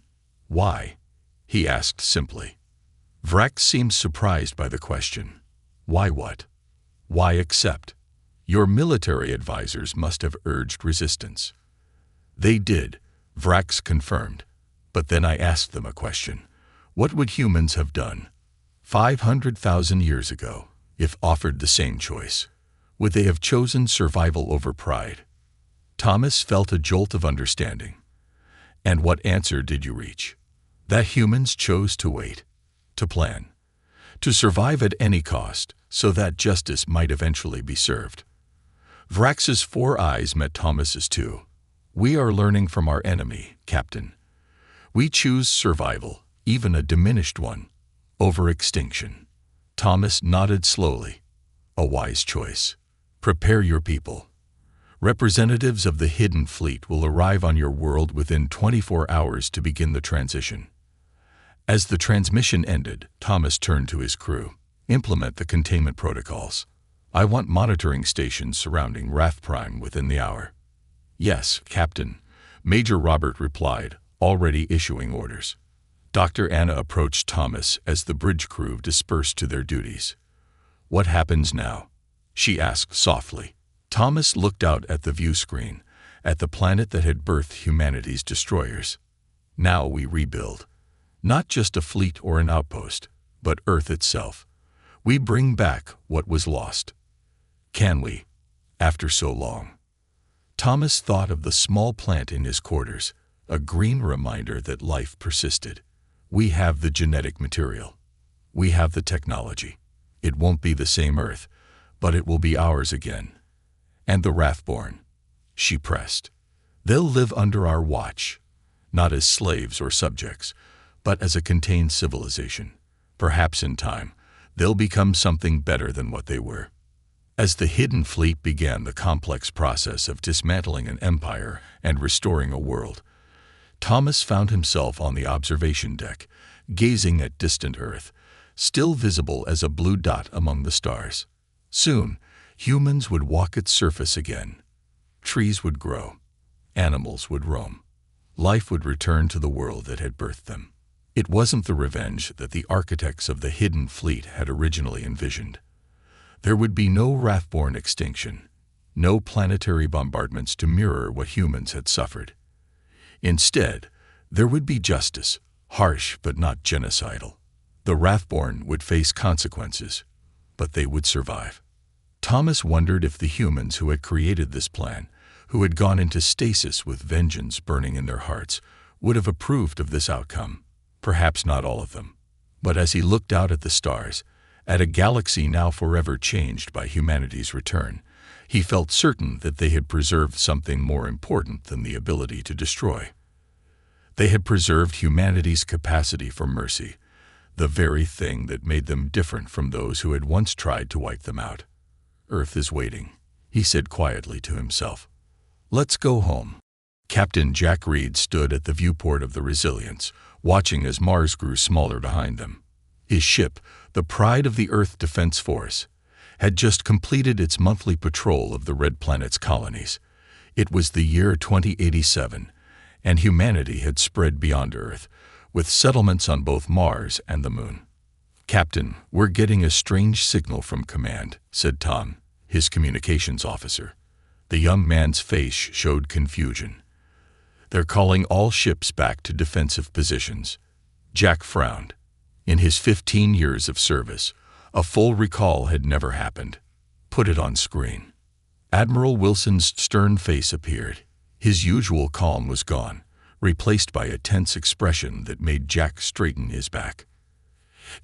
"Why?" he asked simply. Vrax seemed surprised by the question. "Why what? Why accept? Your military advisors must have urged resistance." "They did," Vrax confirmed. "But then I asked them a question. What would humans have done? 500,000 years ago, if offered the same choice, would they have chosen survival over pride? Thomas felt a jolt of understanding. And what answer did you reach? That humans chose to wait, to plan, to survive at any cost, so that justice might eventually be served. Vrax's 4 eyes met Thomas's 2. We are learning from our enemy, Captain. We choose survival, even a diminished one, over extinction. Thomas nodded slowly. A wise choice. Prepare your people. Representatives of the Hidden Fleet will arrive on your world within 24 hours to begin the transition. As the transmission ended, Thomas turned to his crew. Implement the containment protocols. I want monitoring stations surrounding Wrathborn within the hour. Yes, Captain, Major Robert replied, already issuing orders. Dr. Anna approached Thomas as the bridge crew dispersed to their duties. What happens now? She asked softly. Thomas looked out at the view screen, at the planet that had birthed humanity's destroyers. Now we rebuild. Not just a fleet or an outpost, but Earth itself. We bring back what was lost. Can we? After so long. Thomas thought of the small plant in his quarters, a green reminder that life persisted. We have the genetic material. We have the technology. It won't be the same Earth, but it will be ours again. And the Wrathborn, she pressed. They'll live under our watch, not as slaves or subjects, but as a contained civilization. Perhaps in time, they'll become something better than what they were. As the Hidden Fleet began the complex process of dismantling an empire and restoring a world, Thomas found himself on the observation deck, gazing at distant Earth, still visible as a blue dot among the stars. Soon, humans would walk its surface again. Trees would grow. Animals would roam. Life would return to the world that had birthed them. It wasn't the revenge that the architects of the Hidden Fleet had originally envisioned. There would be no Wrathborn extinction, no planetary bombardments to mirror what humans had suffered. Instead, there would be justice, harsh but not genocidal. The Wrathborn would face consequences, but they would survive. Thomas wondered if the humans who had created this plan, who had gone into stasis with vengeance burning in their hearts, would have approved of this outcome. Perhaps not all of them. But as he looked out at the stars, at a galaxy now forever changed by humanity's return, he felt certain that they had preserved something more important than the ability to destroy. They had preserved humanity's capacity for mercy, the very thing that made them different from those who had once tried to wipe them out. Earth is waiting, he said quietly to himself. Let's go home. Captain Jack Reed stood at the viewport of the Resilience, watching as Mars grew smaller behind them. His ship, the pride of the Earth Defense Force, had just completed its monthly patrol of the Red Planet's colonies. It was the year 2087, and humanity had spread beyond Earth, with settlements on both Mars and the Moon. Captain, we're getting a strange signal from command, said Tom, his communications officer. The young man's face showed confusion. They're calling all ships back to defensive positions. Jack frowned. In his 15 years of service, a full recall had never happened. Put it on screen. Admiral Wilson's stern face appeared. His usual calm was gone, replaced by a tense expression that made Jack straighten his back.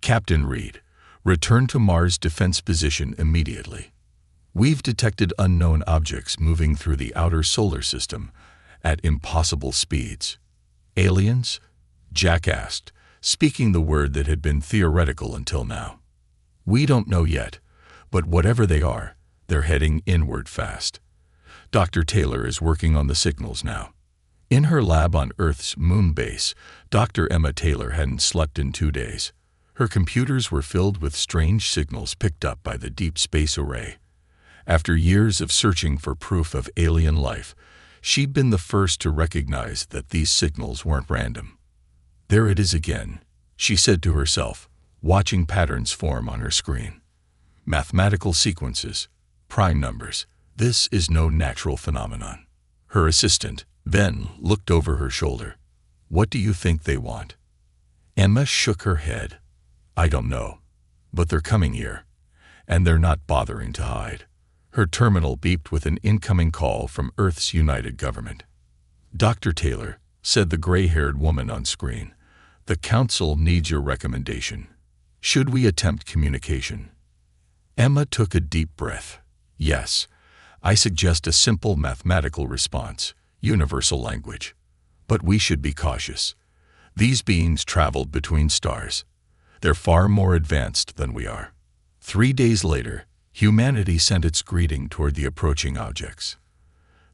Captain Reed, return to Mars' defense position immediately. We've detected unknown objects moving through the outer solar system at impossible speeds. Aliens? Jack asked, speaking the word that had been theoretical until now. We don't know yet, but whatever they are, they're heading inward fast. Dr. Taylor is working on the signals now. In her lab on Earth's moon base, Dr. Emma Taylor hadn't slept in 2 days. Her computers were filled with strange signals picked up by the Deep Space Array. After years of searching for proof of alien life, she'd been the first to recognize that these signals weren't random. There it is again, she said to herself, watching patterns form on her screen. Mathematical sequences, prime numbers. This is no natural phenomenon. Her assistant, Ben, looked over her shoulder. What do you think they want? Emma shook her head. I don't know. But they're coming here, and they're not bothering to hide. Her terminal beeped with an incoming call from Earth's United Government. "Dr. Taylor," said the gray-haired woman on screen, "the Council needs your recommendation. Should we attempt communication?" Emma took a deep breath. "Yes, I suggest a simple mathematical response, universal language. But we should be cautious. These beings traveled between stars. They're far more advanced than we are." 3 days later, humanity sent its greeting toward the approaching objects.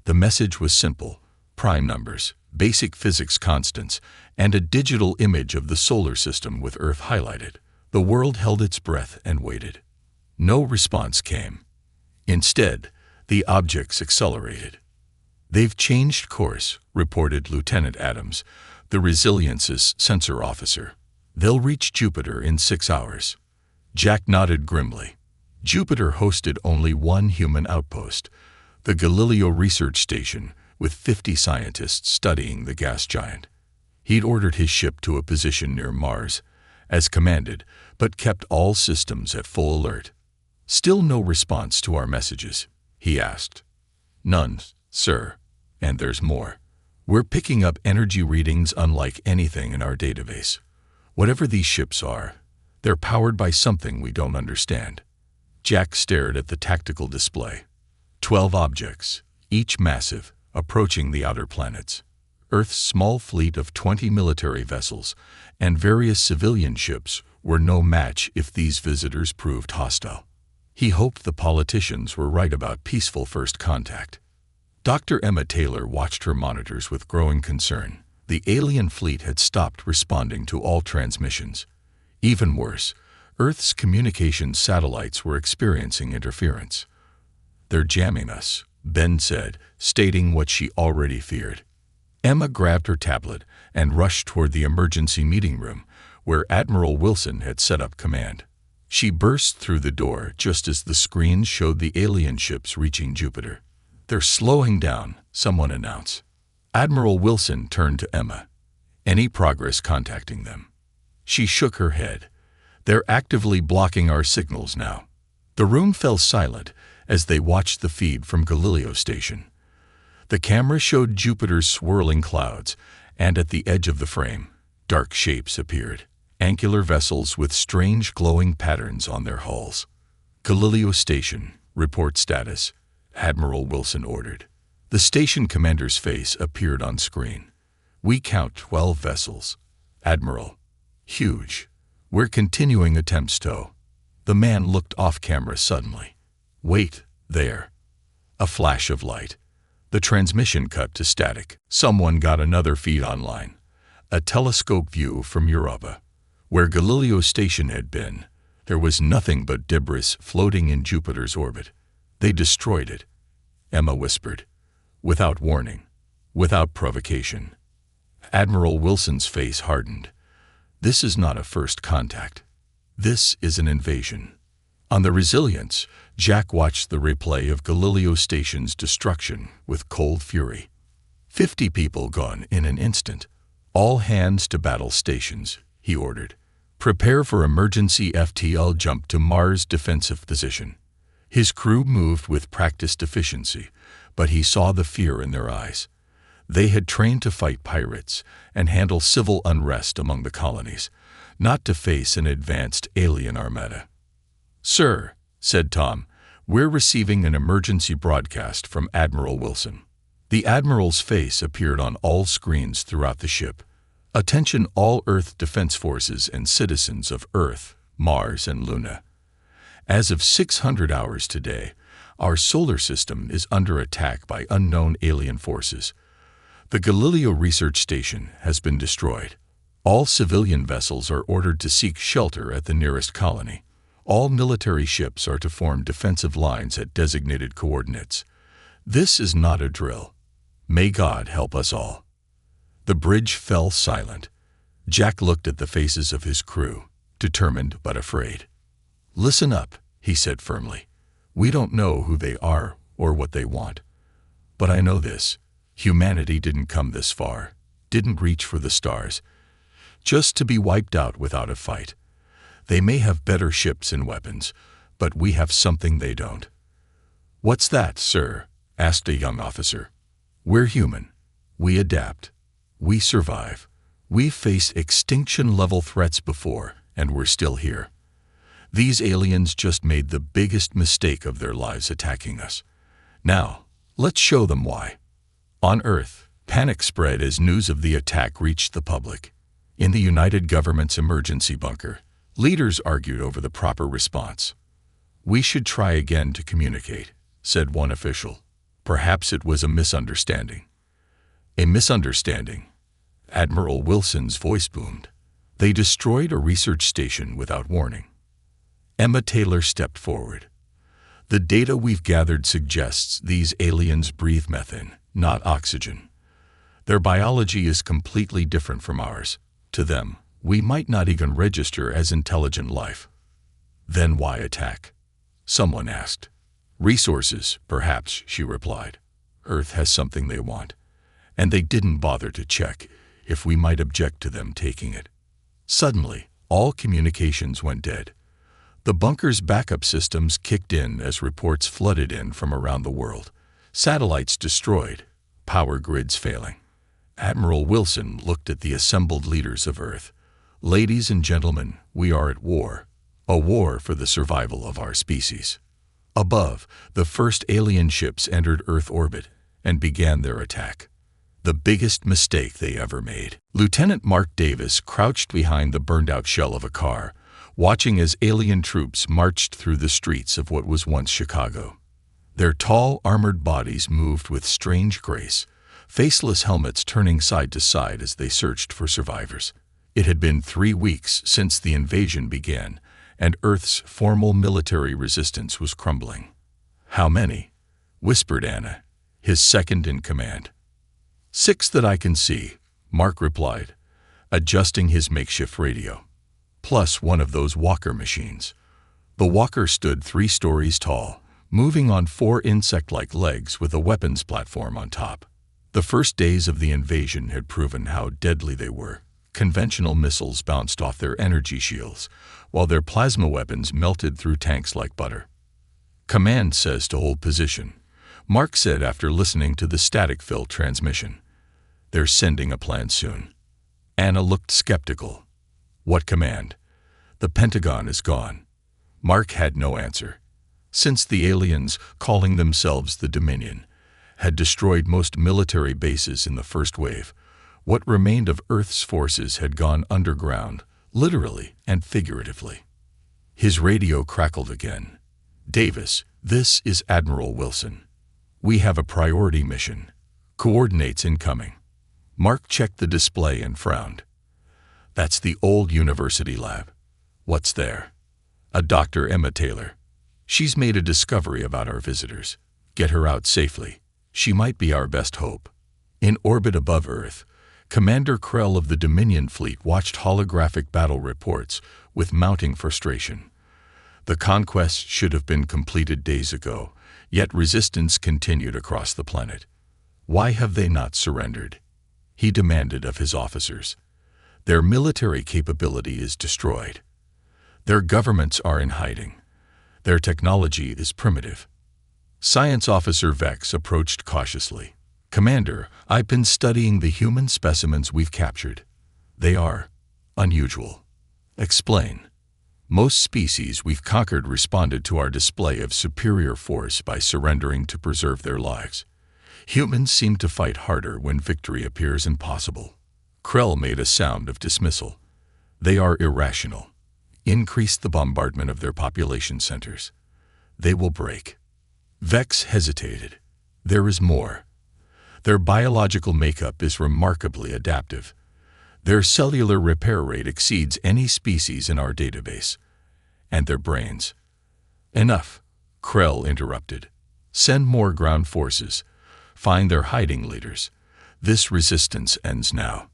The message was simple: prime numbers, basic physics constants, and a digital image of the solar system with Earth highlighted. The world held its breath and waited. No response came. Instead, the objects accelerated. "They've changed course," reported Lieutenant Adams, the Resilience's sensor officer. "They'll reach Jupiter in 6 hours." Jack nodded grimly. Jupiter hosted only one human outpost, the Galileo Research Station, with 50 scientists studying the gas giant. He'd ordered his ship to a position near Mars, as commanded, but kept all systems at full alert. "Still no response to our messages?" he asked. "None, sir. And there's more. We're picking up energy readings unlike anything in our database. Whatever these ships are, they're powered by something we don't understand." Jack stared at the tactical display. 12 objects, each massive, approaching the outer planets. Earth's small fleet of 20 military vessels and various civilian ships were no match if these visitors proved hostile. He hoped the politicians were right about peaceful first contact. Dr. Emma Taylor watched her monitors with growing concern. The alien fleet had stopped responding to all transmissions. Even worse, Earth's communications satellites were experiencing interference. "They're jamming us," Ben said, stating what she already feared. Emma grabbed her tablet and rushed toward the emergency meeting room, where Admiral Wilson had set up command. She burst through the door just as the screens showed the alien ships reaching Jupiter. "They're slowing down," someone announced. Admiral Wilson turned to Emma. "Any progress contacting them?" She shook her head. "They're actively blocking our signals now." The room fell silent as they watched the feed from Galileo Station. The camera showed Jupiter's swirling clouds, and at the edge of the frame, dark shapes appeared, angular vessels with strange glowing patterns on their hulls. "Galileo Station, report status," Admiral Wilson ordered. The station commander's face appeared on screen. "We count 12 vessels. Admiral. Huge. We're continuing attempts to..." The man looked off-camera suddenly. "Wait, there." A flash of light. The transmission cut to static. Someone got another feed online. A telescope view from Europa. Where Galileo Station had been, there was nothing but debris floating in Jupiter's orbit. "They destroyed it," Emma whispered. "Without warning. Without provocation." Admiral Wilson's face hardened. "This is not a first contact. This is an invasion." On the Resilience, Jack watched the replay of Galileo Station's destruction with cold fury. 50 people gone in an instant. "All hands to battle stations," he ordered. "Prepare for emergency FTL jump to Mars defensive position." His crew moved with practiced efficiency, but he saw the fear in their eyes. They had trained to fight pirates and handle civil unrest among the colonies, not to face an advanced alien armada. "Sir," said Tom, "we're receiving an emergency broadcast from Admiral Wilson." The Admiral's face appeared on all screens throughout the ship. "Attention all Earth Defense Forces and citizens of Earth, Mars, and Luna. As of 600 hours today, our solar system is under attack by unknown alien forces. The Galileo Research Station has been destroyed. All civilian vessels are ordered to seek shelter at the nearest colony. All military ships are to form defensive lines at designated coordinates. This is not a drill. May God help us all." The bridge fell silent. Jack looked at the faces of his crew, determined but afraid. "Listen up," he said firmly. "We don't know who they are or what they want. But I know this. Humanity didn't come this far, didn't reach for the stars, just to be wiped out without a fight. They may have better ships and weapons, but we have something they don't. "What's that, sir?" asked a young officer. "We're human. We adapt. We survive. We've faced extinction-level threats before, and we're still here. These aliens just made the biggest mistake of their lives attacking us. Now, let's show them why." On Earth, panic spread as news of the attack reached the public. In the United Government's emergency bunker, leaders argued over the proper response. "We should try again to communicate," said one official. "Perhaps it was a misunderstanding." "A misunderstanding?" Admiral Wilson's voice boomed. "They destroyed a research station without warning." Emma Taylor stepped forward. "The data we've gathered suggests these aliens breathe methane, not oxygen. Their biology is completely different from ours. To them, we might not even register as intelligent life." "Then why attack?" someone asked. "Resources, perhaps," she replied. "Earth has something they want, and they didn't bother to check if we might object to them taking it." Suddenly, all communications went dead. The bunker's backup systems kicked in as reports flooded in from around the world. Satellites destroyed, power grids failing. Admiral Wilson looked at the assembled leaders of Earth. "Ladies and gentlemen, we are at war. A war for the survival of our species." Above, the first alien ships entered Earth orbit and began their attack. The biggest mistake they ever made. Lieutenant Mark Davis crouched behind the burned-out shell of a car, watching as alien troops marched through the streets of what was once Chicago. Their tall, armored bodies moved with strange grace, faceless helmets turning side to side as they searched for survivors. It had been 3 weeks since the invasion began, and Earth's formal military resistance was crumbling. "How many?" whispered Anna, his second in command. "6 that I can see," Mark replied, adjusting his makeshift radio. "Plus one of those walker machines." The walker stood 3 stories tall, moving on 4 insect-like legs with a weapons platform on top. The first days of the invasion had proven how deadly they were. Conventional missiles bounced off their energy shields, while their plasma weapons melted through tanks like butter. "Command says to hold position," Mark said after listening to the static-filled transmission. "They're sending a plan soon." Anna looked skeptical. "What command?" "The Pentagon is gone." Mark had no answer. Since the aliens, calling themselves the Dominion, had destroyed most military bases in the first wave, what remained of Earth's forces had gone underground, literally and figuratively. His radio crackled again. "Davis, this is Admiral Wilson. We have a priority mission. Coordinates incoming." Mark checked the display and frowned. "That's the old university lab. What's there?" "A Dr. Emma Taylor. She's made a discovery about our visitors. Get her out safely. She might be our best hope." In orbit above Earth, Commander Krell of the Dominion fleet watched holographic battle reports with mounting frustration. The conquest should have been completed days ago, yet resistance continued across the planet. Why have they not surrendered? He demanded of his officers. Their military capability is destroyed. Their governments are in hiding. Their technology is primitive. Science Officer Vex approached cautiously. "Commander, I've been studying the human specimens we've captured. They are unusual." "Explain." "Most species we've conquered responded to our display of superior force by surrendering to preserve their lives. Humans seem to fight harder when victory appears impossible." Krell made a sound of dismissal. "They are irrational. Increase the bombardment of their population centers. They will break." Vex hesitated. "There is more. Their biological makeup is remarkably adaptive. Their cellular repair rate exceeds any species in our database. And their brains." "Enough," Krell interrupted. "Send more ground forces. Find their hiding leaders. This resistance ends now."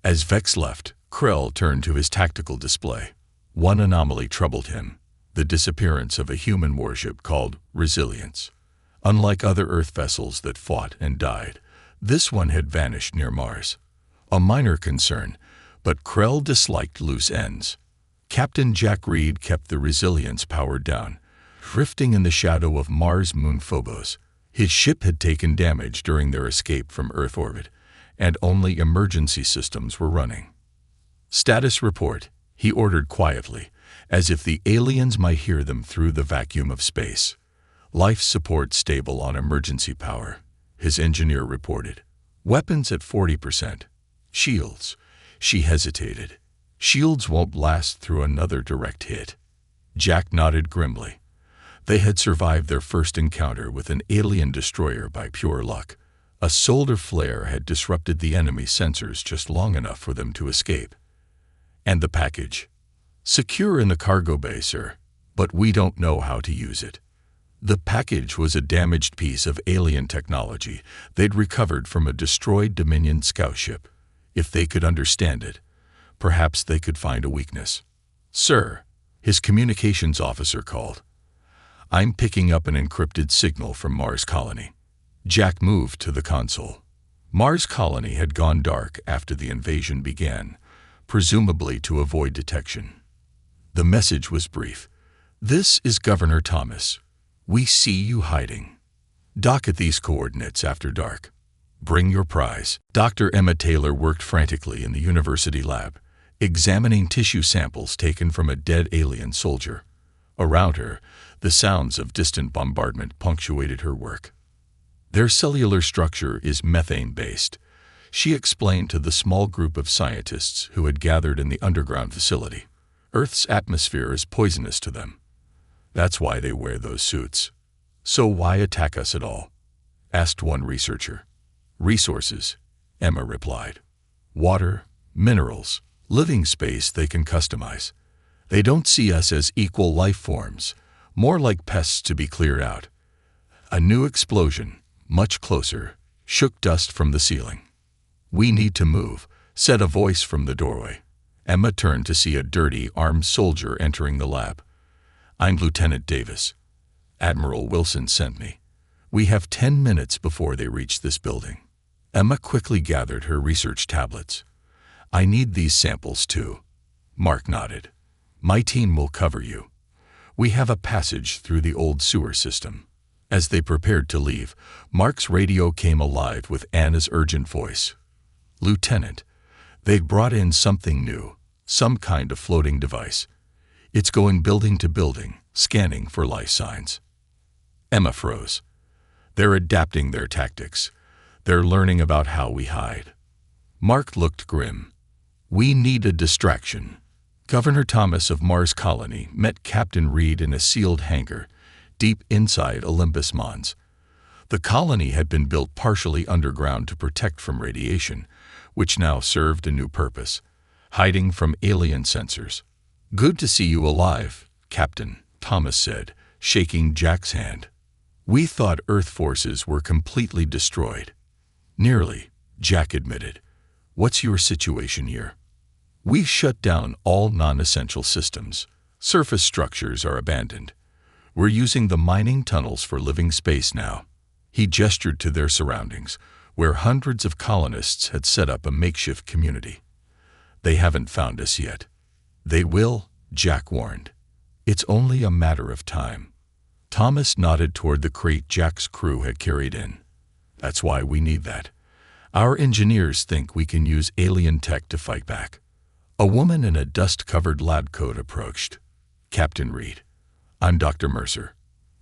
As Vex left, Krell turned to his tactical display. One anomaly troubled him: the disappearance of a human warship called Resilience. Unlike other Earth vessels that fought and died, this one had vanished near Mars. A minor concern, but Krell disliked loose ends. Captain Jack Reed kept the resilience powered down, drifting in the shadow of Mars' moon Phobos. His ship had taken damage during their escape from Earth orbit, and only emergency systems were running. "Status report," he ordered quietly, as if the aliens might hear them through the vacuum of space. "Life support stable on emergency power," his engineer reported. "Weapons at 40%. Shields." She hesitated. "Shields won't last through another direct hit." Jack nodded grimly. They had survived their first encounter with an alien destroyer by pure luck. A solar flare had disrupted the enemy sensors just long enough for them to escape. "And the package?" "Secure in the cargo bay, sir, but we don't know how to use it." The package was a damaged piece of alien technology they'd recovered from a destroyed Dominion scout ship. If they could understand it, perhaps they could find a weakness. "Sir," his communications officer called. "I'm picking up an encrypted signal from Mars Colony." Jack moved to the console. Mars Colony had gone dark after the invasion began, presumably to avoid detection. The message was brief. "This is Governor Thomas. We see you hiding. Dock at these coordinates after dark. Bring your prize." Dr. Emma Taylor worked frantically in the university lab, examining tissue samples taken from a dead alien soldier. Around her, the sounds of distant bombardment punctuated her work. "Their cellular structure is methane-based," she explained to the small group of scientists who had gathered in the underground facility. "Earth's atmosphere is poisonous to them. That's why they wear those suits." "So why attack us at all?" asked one researcher. "Resources," Emma replied. "Water, minerals, living space they can customize. They don't see us as equal life forms, more like pests to be cleared out." A new explosion, much closer, shook dust from the ceiling. "We need to move," said a voice from the doorway. Emma turned to see a dirty, armed soldier entering the lab. "I'm Lieutenant Davis. Admiral Wilson sent me. We have 10 minutes before they reach this building." Emma quickly gathered her research tablets. "I need these samples too." Mark nodded. "My team will cover you. We have a passage through the old sewer system." As they prepared to leave, Mark's radio came alive with Anna's urgent voice. "Lieutenant, they've brought in something new, some kind of floating device. It's going building to building, scanning for life signs." Emma froze. "They're adapting their tactics. They're learning about how we hide." Mark looked grim. "We need a distraction." Governor Thomas of Mars Colony met Captain Reed in a sealed hangar, deep inside Olympus Mons. The colony had been built partially underground to protect from radiation, which now served a new purpose: hiding from alien sensors. "Good to see you alive, Captain," Thomas said, shaking Jack's hand. "We thought Earth forces were completely destroyed." "Nearly," Jack admitted. "What's your situation here?" "We shut down all non-essential systems. Surface structures are abandoned. We're using the mining tunnels for living space now." He gestured to their surroundings, where hundreds of colonists had set up a makeshift community. "They haven't found us yet." "They will," Jack warned. "It's only a matter of time." Thomas nodded toward the crate Jack's crew had carried in. "That's why we need that. Our engineers think we can use alien tech to fight back." A woman in a dust-covered lab coat approached. "Captain Reed, I'm Dr. Mercer.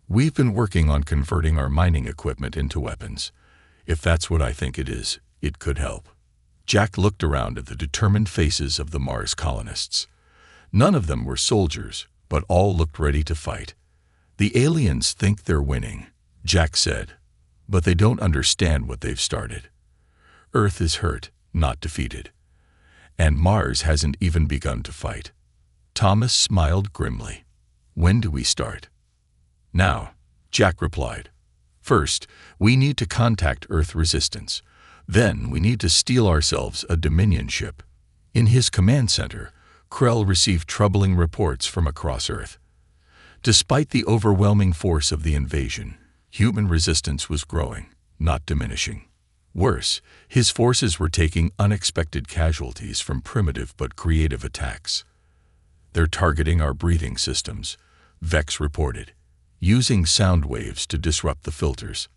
We've been working on converting our mining equipment into weapons. If that's what I think it is, it could help." Jack looked around at the determined faces of the Mars colonists. None of them were soldiers, but all looked ready to fight. "The aliens think they're winning," Jack said, "but they don't understand what they've started. Earth is hurt, not defeated. And Mars hasn't even begun to fight." Thomas smiled grimly. "When do we start?" "Now," Jack replied. "First, we need to contact Earth resistance. Then we need to steal ourselves a Dominion ship." In his command center, Krell received troubling reports from across Earth. Despite the overwhelming force of the invasion, human resistance was growing, not diminishing. Worse, his forces were taking unexpected casualties from primitive but creative attacks. They're targeting our breathing systems, Vex reported, using sound waves to disrupt the filters.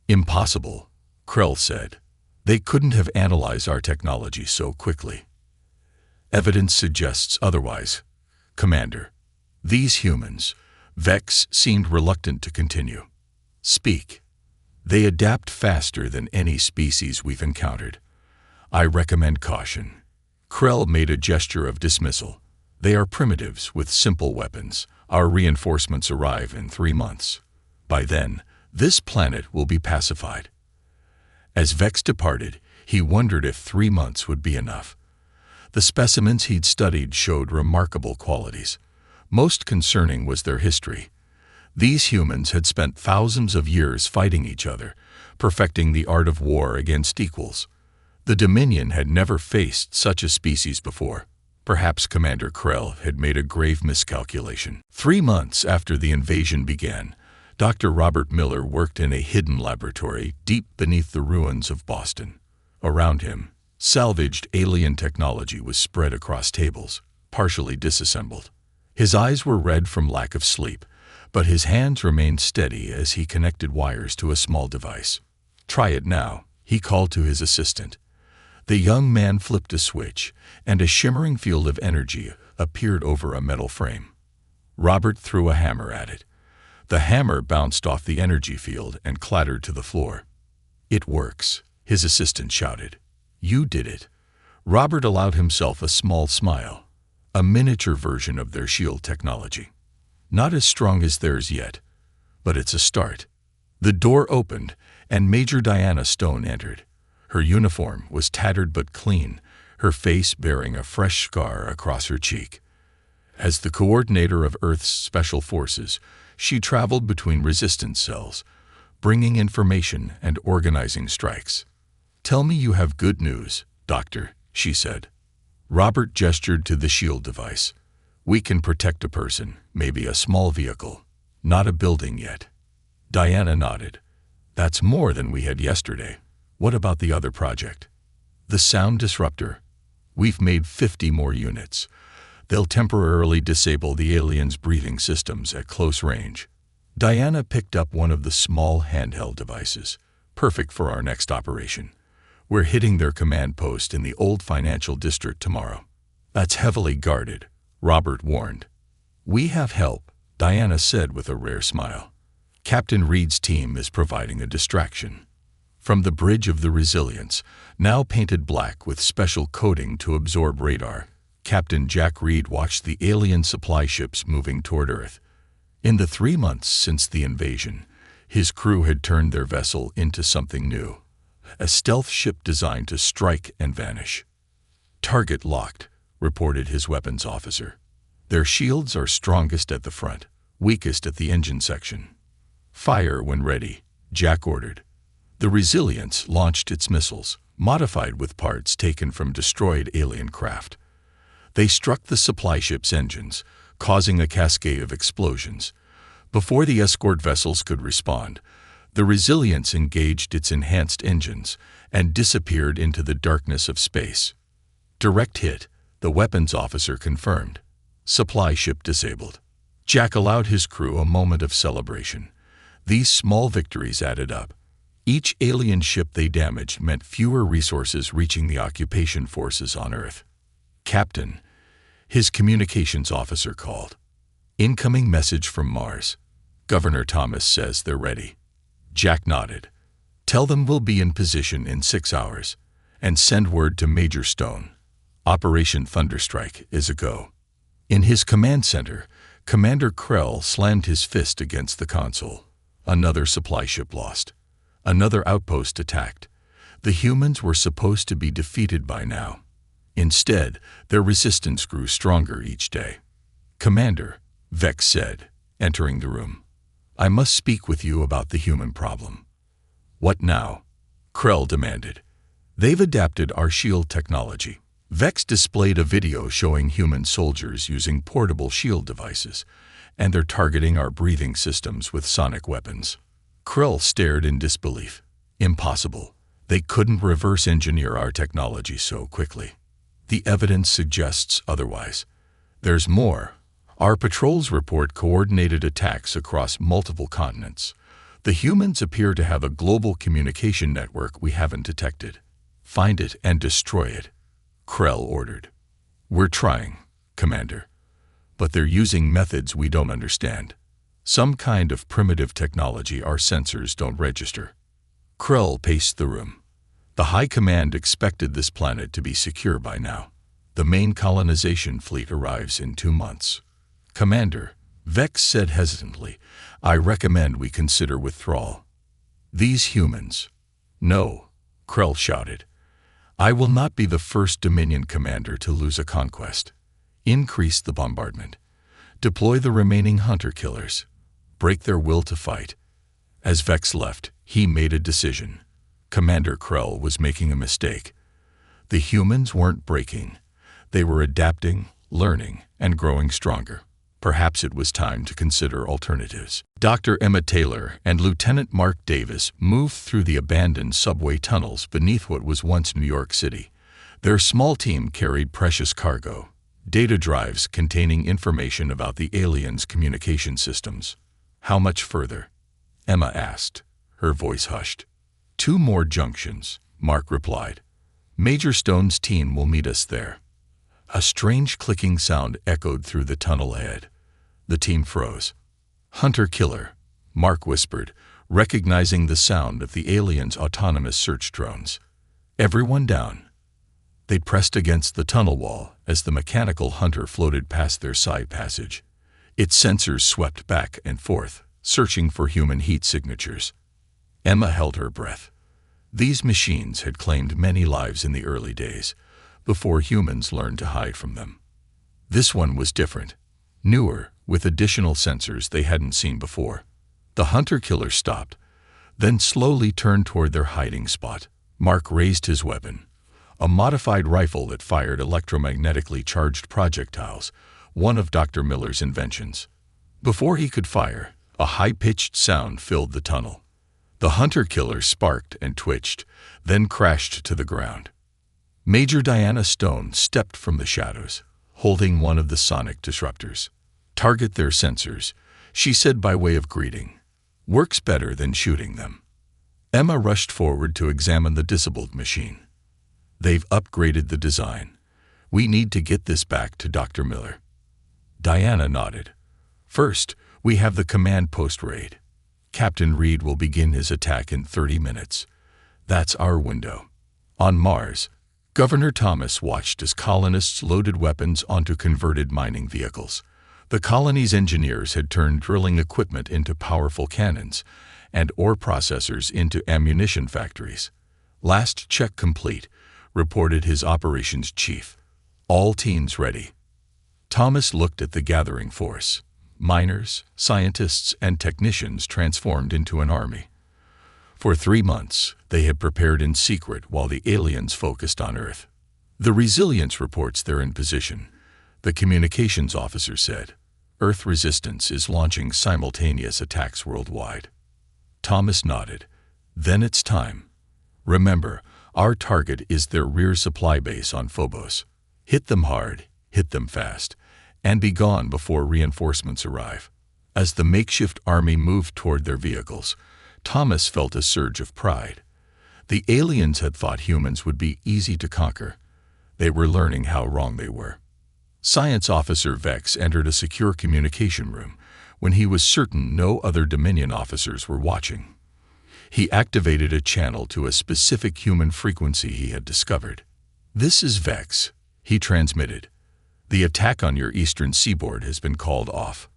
Impossible, Krell said. They couldn't have analyzed our technology so quickly. Evidence suggests otherwise, Commander. These humans, Vex seemed reluctant to continue. Speak. They adapt faster than any species we've encountered. I recommend caution. Krell made a gesture of dismissal. They are primitives with simple weapons. Our reinforcements arrive in 3 months. By then, this planet will be pacified. As Vex departed, he wondered if 3 months would be enough. The specimens he'd studied showed remarkable qualities. Most concerning was their history. These humans had spent thousands of years fighting each other, perfecting the art of war against equals. The Dominion had never faced such a species before. Perhaps Commander Krell had made a grave miscalculation. 3 months after the invasion began, Dr. Robert Miller worked in a hidden laboratory deep beneath the ruins of Boston. Around him, salvaged alien technology was spread across tables, partially disassembled. His eyes were red from lack of sleep, but his hands remained steady as he connected wires to a small device. "Try it now," he called to his assistant. The young man flipped a switch, and a shimmering field of energy appeared over a metal frame. Robert threw a hammer at it. The hammer bounced off the energy field and clattered to the floor. "It works," his assistant shouted. "You did it." Robert allowed himself a small smile, a miniature version of their shield technology. Not as strong as theirs yet, but it's a start. The door opened, and Major Diana Stone entered. Her uniform was tattered but clean, her face bearing a fresh scar across her cheek. As the coordinator of Earth's Special Forces, she traveled between resistance cells, bringing information and organizing strikes. "Tell me you have good news, Doctor," she said. Robert gestured to the shield device. "We can protect a person, maybe a small vehicle, not a building yet." Diana nodded. "That's more than we had yesterday. What about the other project?" "The sound disruptor. We've made 50 more units. They'll temporarily disable the aliens' breathing systems at close range." Diana picked up one of the small handheld devices, perfect for our next operation. "We're hitting their command post in the old financial district tomorrow." "That's heavily guarded," Robert warned. "We have help," Diana said with a rare smile. "Captain Reed's team is providing a distraction." From the bridge of the Resilience, now painted black with special coating to absorb radar, Captain Jack Reed watched the alien supply ships moving toward Earth. In the 3 months since the invasion, his crew had turned their vessel into something new, a stealth ship designed to strike and vanish. "Target locked," reported his weapons officer. "Their shields are strongest at the front, weakest at the engine section." "Fire when ready," Jack ordered. The Resilience launched its missiles, modified with parts taken from destroyed alien craft. They struck the supply ship's engines, causing a cascade of explosions. Before the escort vessels could respond, the Resilience engaged its enhanced engines and disappeared into the darkness of space. "Direct hit," the weapons officer confirmed. "Supply ship disabled." Jack allowed his crew a moment of celebration. These small victories added up. Each alien ship they damaged meant fewer resources reaching the occupation forces on Earth. "Captain," his communications officer called. "Incoming message from Mars. Governor Thomas says they're ready." Jack nodded. "Tell them we'll be in position in 6 hours, and send word to Major Stone. Operation Thunderstrike is a go." In his command center, Commander Krell slammed his fist against the console. Another supply ship lost. Another outpost attacked. The humans were supposed to be defeated by now. Instead, their resistance grew stronger each day. "Commander," Vex said, entering the room, "I must speak with you about the human problem." "What now?" Krell demanded. "They've adapted our shield technology." Vex displayed a video showing human soldiers using portable shield devices, and they're targeting our breathing systems with sonic weapons. Krell stared in disbelief. Impossible. They couldn't reverse engineer our technology so quickly. The evidence suggests otherwise. There's more. Our patrols report coordinated attacks across multiple continents. The humans appear to have a global communication network we haven't detected. Find it and destroy it, Krell ordered. We're trying, Commander. But they're using methods we don't understand. Some kind of primitive technology our sensors don't register. Krell paced the room. The High Command expected this planet to be secure by now. The main colonization fleet arrives in 2 months. Commander, Vex said hesitantly, I recommend we consider withdrawal. These humans. No, Krell shouted. I will not be the first Dominion commander to lose a conquest. Increase the bombardment. Deploy the remaining hunter-killers. Break their will to fight. As Vex left, he made a decision. Commander Krell was making a mistake. The humans weren't breaking. They were adapting, learning, and growing stronger. Perhaps it was time to consider alternatives. Dr. Emma Taylor and Lieutenant Mark Davis moved through the abandoned subway tunnels beneath what was once New York City. Their small team carried precious cargo, data drives containing information about the aliens' communication systems. How much further? Emma asked, her voice hushed. 2 more junctions, Mark replied. Major Stone's team will meet us there. A strange clicking sound echoed through the tunnel ahead. The team froze. Hunter-killer, Mark whispered, recognizing the sound of the aliens' autonomous search drones. Everyone down. They pressed against the tunnel wall as the mechanical hunter floated past their side passage. Its sensors swept back and forth, searching for human heat signatures. Emma held her breath. These machines had claimed many lives in the early days, before humans learned to hide from them. This one was different, newer, with additional sensors they hadn't seen before. The hunter-killer stopped, then slowly turned toward their hiding spot. Mark raised his weapon, a modified rifle that fired electromagnetically charged projectiles, one of Dr. Miller's inventions. Before he could fire, a high-pitched sound filled the tunnel. The hunter-killer sparked and twitched, then crashed to the ground. Major Diana Stone stepped from the shadows, holding one of the sonic disruptors. Target their sensors, she said by way of greeting. Works better than shooting them. Emma rushed forward to examine the disabled machine. They've upgraded the design. We need to get this back to Dr. Miller. Diana nodded. First, we have the command post raid. Captain Reed will begin his attack in 30 minutes. That's our window. On Mars, Governor Thomas watched as colonists loaded weapons onto converted mining vehicles. The colony's engineers had turned drilling equipment into powerful cannons and ore processors into ammunition factories. Last check complete, reported his operations chief. All teams ready. Thomas looked at the gathering force. Miners, scientists, and technicians transformed into an army. For 3 months, they had prepared in secret while the aliens focused on Earth. The resilience reports they're in position, the communications officer said. Earth resistance is launching simultaneous attacks worldwide. Thomas nodded. Then it's time. Remember, our target is their rear supply base on Phobos. Hit them hard, hit them fast, and be gone before reinforcements arrive. As the makeshift army moved toward their vehicles, Thomas felt a surge of pride. The aliens had thought humans would be easy to conquer. They were learning how wrong they were. Science Officer Vex entered a secure communication room when he was certain no other Dominion officers were watching. He activated a channel to a specific human frequency he had discovered. This is Vex, he transmitted. The attack on your eastern seaboard has been called off.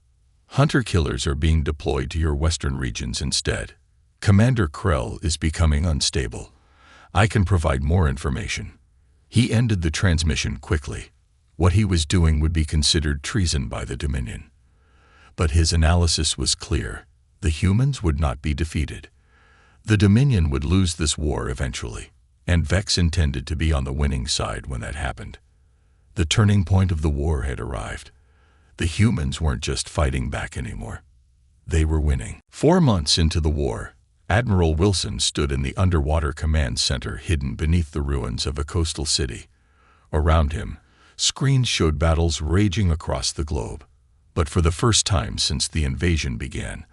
Hunter-killers are being deployed to your western regions instead. Commander Krell is becoming unstable. I can provide more information. He ended the transmission quickly. What he was doing would be considered treason by the Dominion. But his analysis was clear. The humans would not be defeated. The Dominion would lose this war eventually, and Vex intended to be on the winning side when that happened. The turning point of the war had arrived. The humans weren't just fighting back anymore. They were winning. 4 months into the war, Admiral Wilson stood in the underwater command center hidden beneath the ruins of a coastal city. Around him, Screens showed battles raging across the globe. But for the first time since the invasion began,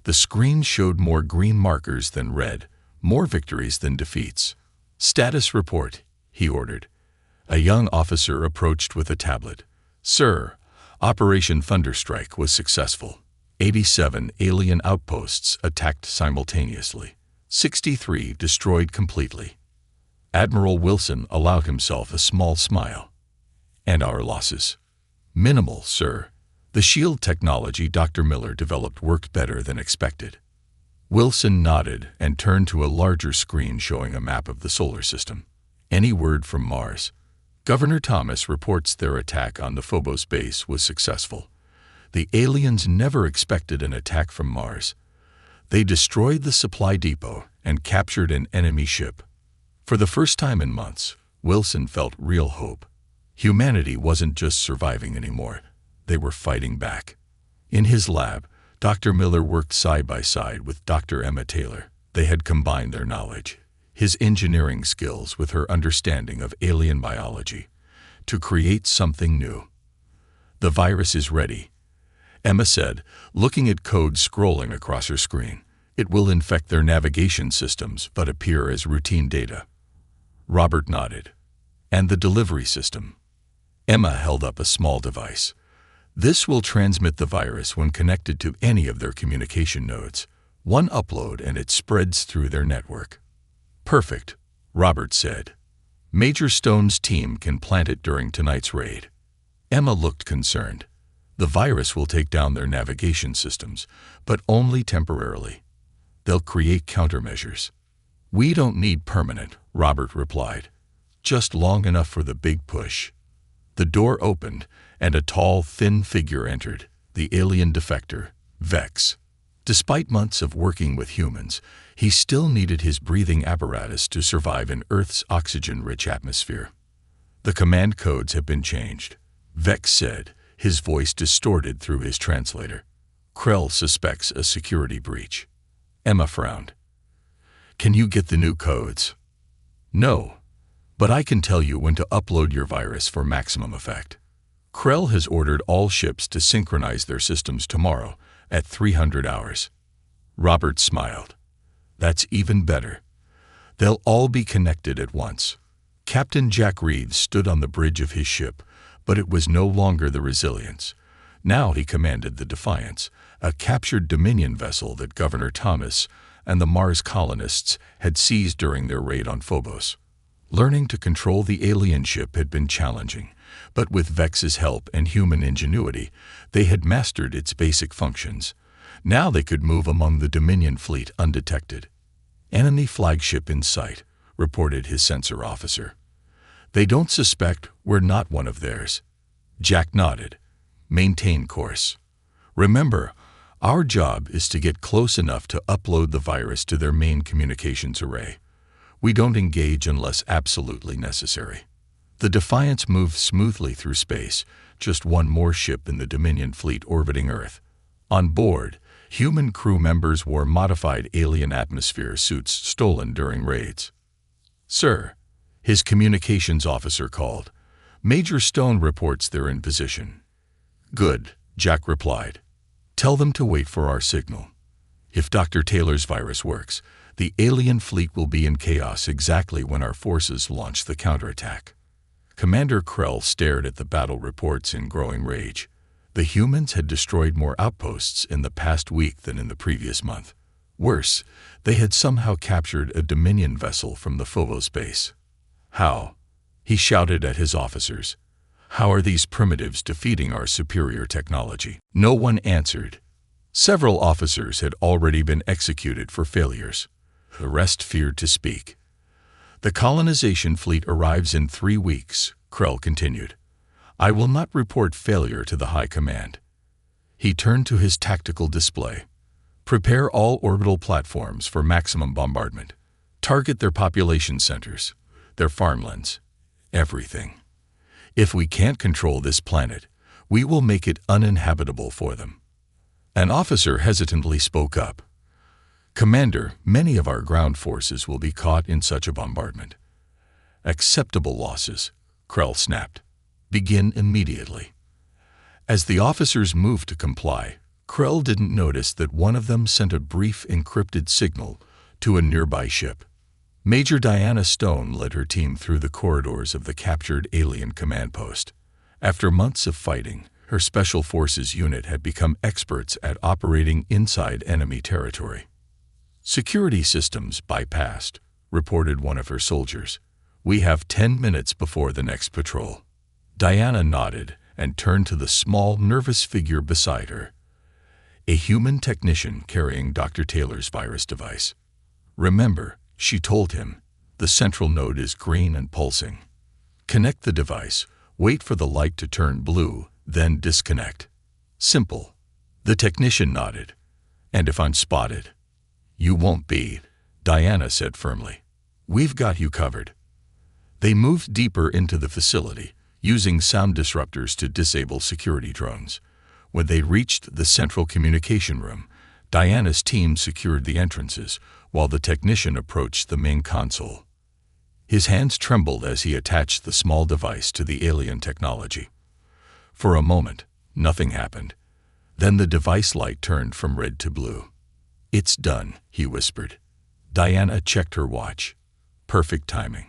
the screen showed more green markers than red, more victories than defeats. "Status report," he ordered. A young officer approached with a tablet. "Sir, Operation Thunderstrike was successful. 87 alien outposts attacked simultaneously. 63 destroyed completely." Admiral Wilson allowed himself a small smile. "And our losses?" "Minimal, sir. The shield technology Dr. Miller developed worked better than expected." Wilson nodded and turned to a larger screen showing a map of the solar system. "Any word from Mars?" "Governor Thomas reports their attack on the Phobos base was successful. The aliens never expected an attack from Mars. They destroyed the supply depot and captured an enemy ship." For the first time in months, Wilson felt real hope. Humanity wasn't just surviving anymore. They were fighting back. In his lab, Dr. Miller worked side by side with Dr. Emma Taylor. They had combined their knowledge, his engineering skills with her understanding of alien biology, to create something new. "The virus is ready," Emma said, looking at code scrolling across her screen. "It will infect their navigation systems but appear as routine data." Robert nodded. "And the delivery system?" Emma held up a small device. "This will transmit the virus when connected to any of their communication nodes. One upload and it spreads through their network." "Perfect," Robert said. "Major Stone's team can plant it during tonight's raid." Emma looked concerned. "The virus will take down their navigation systems, but only temporarily. They'll create countermeasures." "We don't need permanent," Robert replied. "Just long enough for the big push." The door opened, and a tall, thin figure entered, the alien defector, Vex. Despite months of working with humans, he still needed his breathing apparatus to survive in Earth's oxygen-rich atmosphere. "The command codes have been changed," Vex said, his voice distorted through his translator. "Krell suspects a security breach." Emma frowned. "Can you get the new codes?" "No, but I can tell you when to upload your virus for maximum effect." Krell has ordered all ships to synchronize their systems tomorrow at 300 hours. Robert smiled. "That's even better. They'll all be connected at once." Captain Jack Reeves stood on the bridge of his ship, but it was no longer the Resilience. Now he commanded the Defiance, a captured Dominion vessel that Governor Thomas and the Mars colonists had seized during their raid on Phobos. Learning to control the alien ship had been challenging, but with Vex's help and human ingenuity, they had mastered its basic functions. Now they could move among the Dominion fleet undetected. "Enemy flagship in sight," reported his sensor officer. "They don't suspect we're not one of theirs." Jack nodded. "Maintain course. Remember, our job is to get close enough to upload the virus to their main communications array. We don't engage unless absolutely necessary." The Defiance moved smoothly through space, just one more ship in the Dominion fleet orbiting Earth. On board, human crew members wore modified alien atmosphere suits stolen during raids. "Sir," his communications officer called. "Major Stone reports they're in position." "Good," Jack replied. "Tell them to wait for our signal. If Dr. Taylor's virus works, the alien fleet will be in chaos exactly when our forces launch the counterattack." Commander Krell stared at the battle reports in growing rage. The humans had destroyed more outposts in the past week than in the previous month. Worse, they had somehow captured a Dominion vessel from the Phobos base. "How?" he shouted at his officers. "How are these primitives defeating our superior technology?" No one answered. Several officers had already been executed for failures. The rest feared to speak. "The colonization fleet arrives in 3 weeks," Krell continued. "I will not report failure to the High Command." He turned to his tactical display. "Prepare all orbital platforms for maximum bombardment. Target their population centers, their farmlands, everything. If we can't control this planet, we will make it uninhabitable for them." An officer hesitantly spoke up. "Commander, many of our ground forces will be caught in such a bombardment." "Acceptable losses," Krell snapped. Begin immediately. As the officers moved to comply, Krell didn't notice that one of them sent a brief encrypted signal to a nearby ship. Major Diana Stone led her team through the corridors of the captured alien command post. After months of fighting, her Special Forces unit had become experts at operating inside enemy territory. "Security systems bypassed," reported one of her soldiers. "We have 10 minutes before the next patrol." Diana nodded and turned to the small, nervous figure beside her, a human technician carrying Dr. Taylor's virus device. "Remember," she told him, "the central node is green and pulsing. Connect the device, wait for the light to turn blue, then disconnect. Simple." The technician nodded. "And if I'm spotted?" "You won't be," Diana said firmly. "We've got you covered." They moved deeper into the facility, using sound disruptors to disable security drones. When they reached the central communication room, Diana's team secured the entrances, while the technician approached the main console. His hands trembled as he attached the small device to the alien technology. For a moment, nothing happened. Then the device light turned from red to blue. "It's done," he whispered. Diana checked her watch. Perfect timing.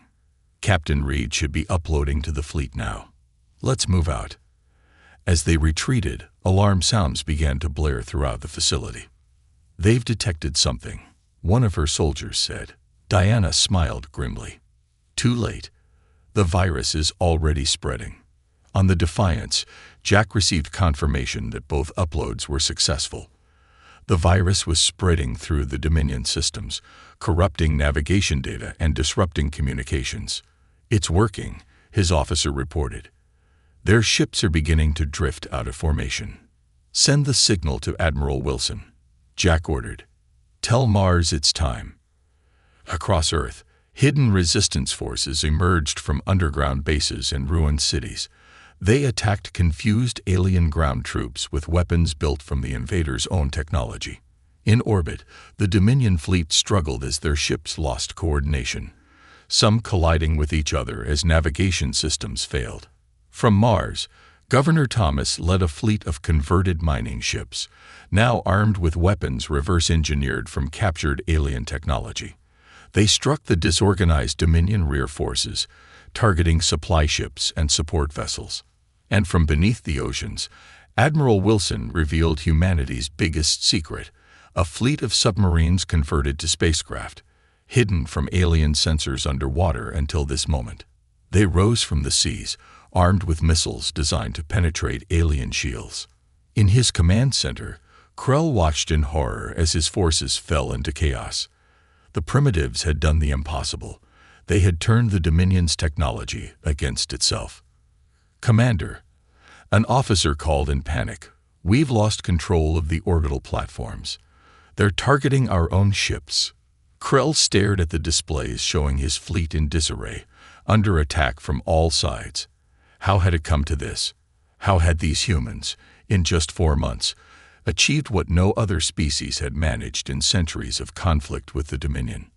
Captain Reed should be uploading to the fleet now. "Let's move out." As they retreated, alarm sounds began to blare throughout the facility. "They've detected something," one of her soldiers said. Diana smiled grimly. "Too late. The virus is already spreading." On the Defiance, Jack received confirmation that both uploads were successful. The virus was spreading through the Dominion systems, corrupting navigation data and disrupting communications. "It's working," his officer reported. "Their ships are beginning to drift out of formation." "Send the signal to Admiral Wilson," Jack ordered. "Tell Mars it's time." Across Earth, hidden resistance forces emerged from underground bases and ruined cities. They attacked confused alien ground troops with weapons built from the invaders' own technology. In orbit, the Dominion fleet struggled as their ships lost coordination, some colliding with each other as navigation systems failed. From Mars, Governor Thomas led a fleet of converted mining ships, now armed with weapons reverse-engineered from captured alien technology. They struck the disorganized Dominion rear forces, targeting supply ships and support vessels. And from beneath the oceans, Admiral Wilson revealed humanity's biggest secret, a fleet of submarines converted to spacecraft, hidden from alien sensors underwater until this moment. They rose from the seas, armed with missiles designed to penetrate alien shields. In his command center, Krell watched in horror as his forces fell into chaos. The Primitives had done the impossible. They had turned the Dominion's technology against itself. "Commander," an officer called in panic, "we've lost control of the orbital platforms. They're targeting our own ships." Krell stared at the displays showing his fleet in disarray, under attack from all sides. How had it come to this? How had these humans, in just 4 months, achieved what no other species had managed in centuries of conflict with the Dominion?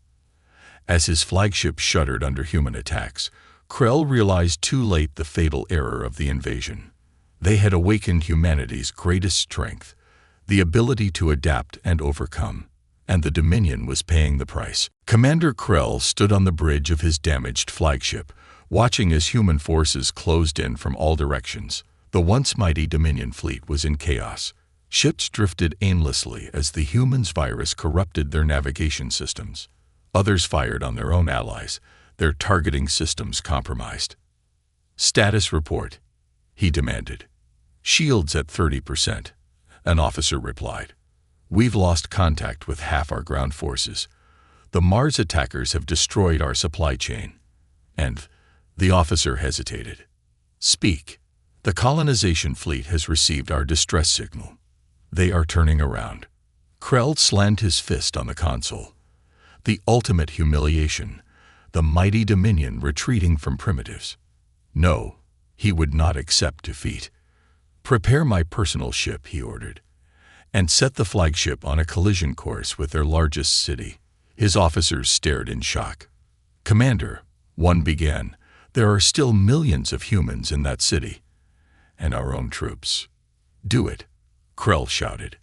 As his flagship shuddered under human attacks, Krell realized too late the fatal error of the invasion. They had awakened humanity's greatest strength, the ability to adapt and overcome, and the Dominion was paying the price. Commander Krell stood on the bridge of his damaged flagship, watching as human forces closed in from all directions. The once mighty Dominion fleet was in chaos. Ships drifted aimlessly as the humans' virus corrupted their navigation systems. Others fired on their own allies, their targeting systems compromised. "Status report," he demanded. "Shields at 30%, an officer replied. "We've lost contact with half our ground forces. The Mars attackers have destroyed our supply chain." And the officer hesitated. "Speak. The colonization fleet has received our distress signal. They are turning around." Krell slammed his fist on the console. The ultimate humiliation, the mighty Dominion retreating from Primitives. No, he would not accept defeat. "Prepare my personal ship," he ordered, "and set the flagship on a collision course with their largest city." His officers stared in shock. "Commander," one began, There are still millions of humans in that city, and our own troops. Do it, Krell shouted.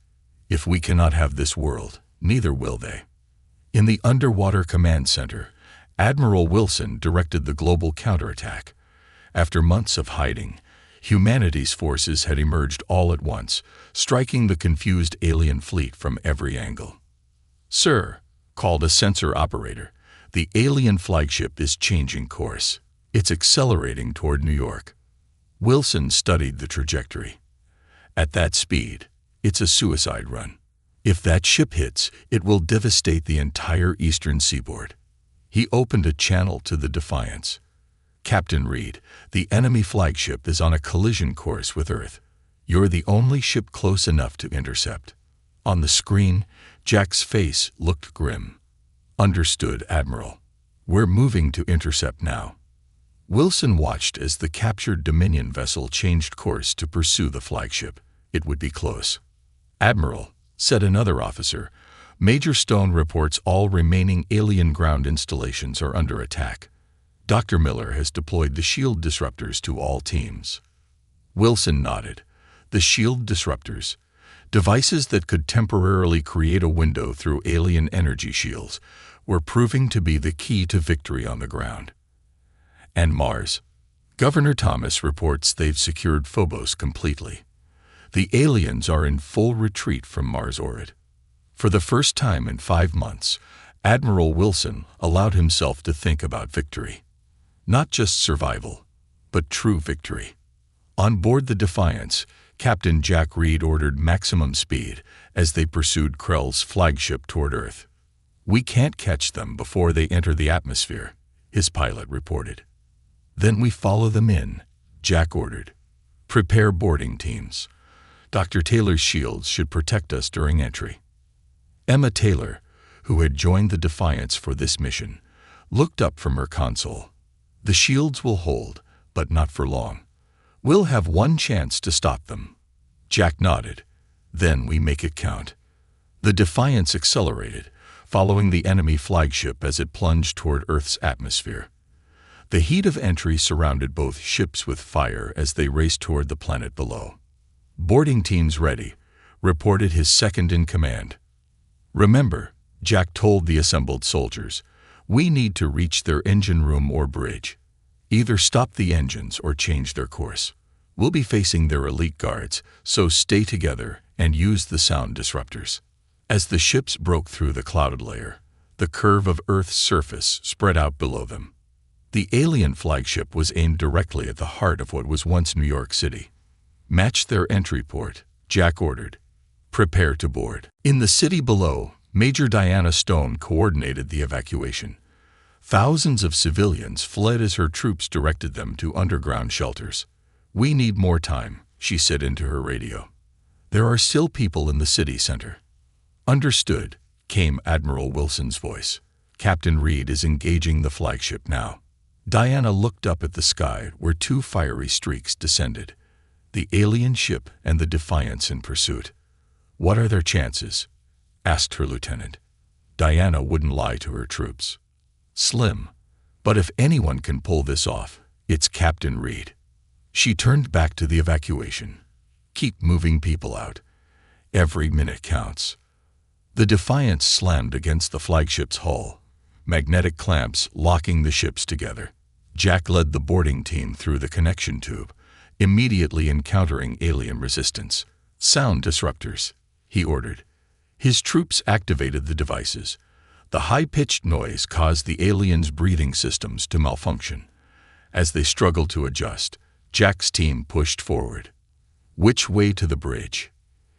If we cannot have this world, neither will they. In the underwater command center, Admiral Wilson directed the global counterattack. After months of hiding, humanity's forces had emerged all at once, striking the confused alien fleet from every angle. "Sir," called a sensor operator, "the alien flagship is changing course. It's accelerating toward New York." Wilson studied the trajectory. At that speed, it's a suicide run. If that ship hits, it will devastate the entire eastern seaboard. He opened a channel to the Defiance. "Captain Reed, the enemy flagship is on a collision course with Earth. You're the only ship close enough to intercept." On the screen, Jack's face looked grim. "Understood, Admiral. We're moving to intercept now." Wilson watched as the captured Dominion vessel changed course to pursue the flagship. It would be close. "Admiral," said another officer, "Major Stone reports all remaining alien ground installations are under attack. Dr. Miller has deployed the shield disruptors to all teams." Wilson nodded. The shield disruptors, devices that could temporarily create a window through alien energy shields, were proving to be the key to victory on the ground. And Mars. Governor Thomas reports they've secured Phobos completely. The aliens are in full retreat from Mars orbit. For the first time in 5 months, Admiral Wilson allowed himself to think about victory. Not just survival, but true victory. On board the Defiance, Captain Jack Reed ordered maximum speed as they pursued Krell's flagship toward Earth. "We can't catch them before they enter the atmosphere," his pilot reported. "Then we follow them in," Jack ordered. "Prepare boarding teams. Dr. Taylor's shields should protect us during entry." Emma Taylor, who had joined the Defiance for this mission, looked up from her console. "The shields will hold, but not for long. We'll have one chance to stop them." Jack nodded. "Then we make it count." The Defiance accelerated, following the enemy flagship as it plunged toward Earth's atmosphere. The heat of entry surrounded both ships with fire as they raced toward the planet below. "Boarding teams ready," reported his second-in-command. "Remember," Jack told the assembled soldiers, "we need to reach their engine room or bridge. Either stop the engines or change their course. We'll be facing their elite guards, so stay together and use the sound disruptors." As the ships broke through the cloud layer, the curve of Earth's surface spread out below them. The alien flagship was aimed directly at the heart of what was once New York City. "Match their entry port," Jack ordered. "Prepare to board." In the city below, Major Diana Stone coordinated the evacuation. Thousands of civilians fled as her troops directed them to underground shelters. "We need more time," she said into her radio. "There are still people in the city center." "Understood," came Admiral Wilson's voice. "Captain Reed is engaging the flagship now." Diana looked up at the sky where 2 fiery streaks descended. The alien ship and the Defiance in pursuit. "What are their chances?" asked her lieutenant. Diana wouldn't lie to her troops. "Slim. But if anyone can pull this off, it's Captain Reed." She turned back to the evacuation. "Keep moving people out. Every minute counts." The Defiance slammed against the flagship's hull, magnetic clamps locking the ships together. Jack led the boarding team through the connection tube, immediately encountering alien resistance. "Sound disruptors," he ordered. His troops activated the devices. The high-pitched noise caused the aliens' breathing systems to malfunction. As they struggled to adjust, Jack's team pushed forward. "Which way to the bridge?"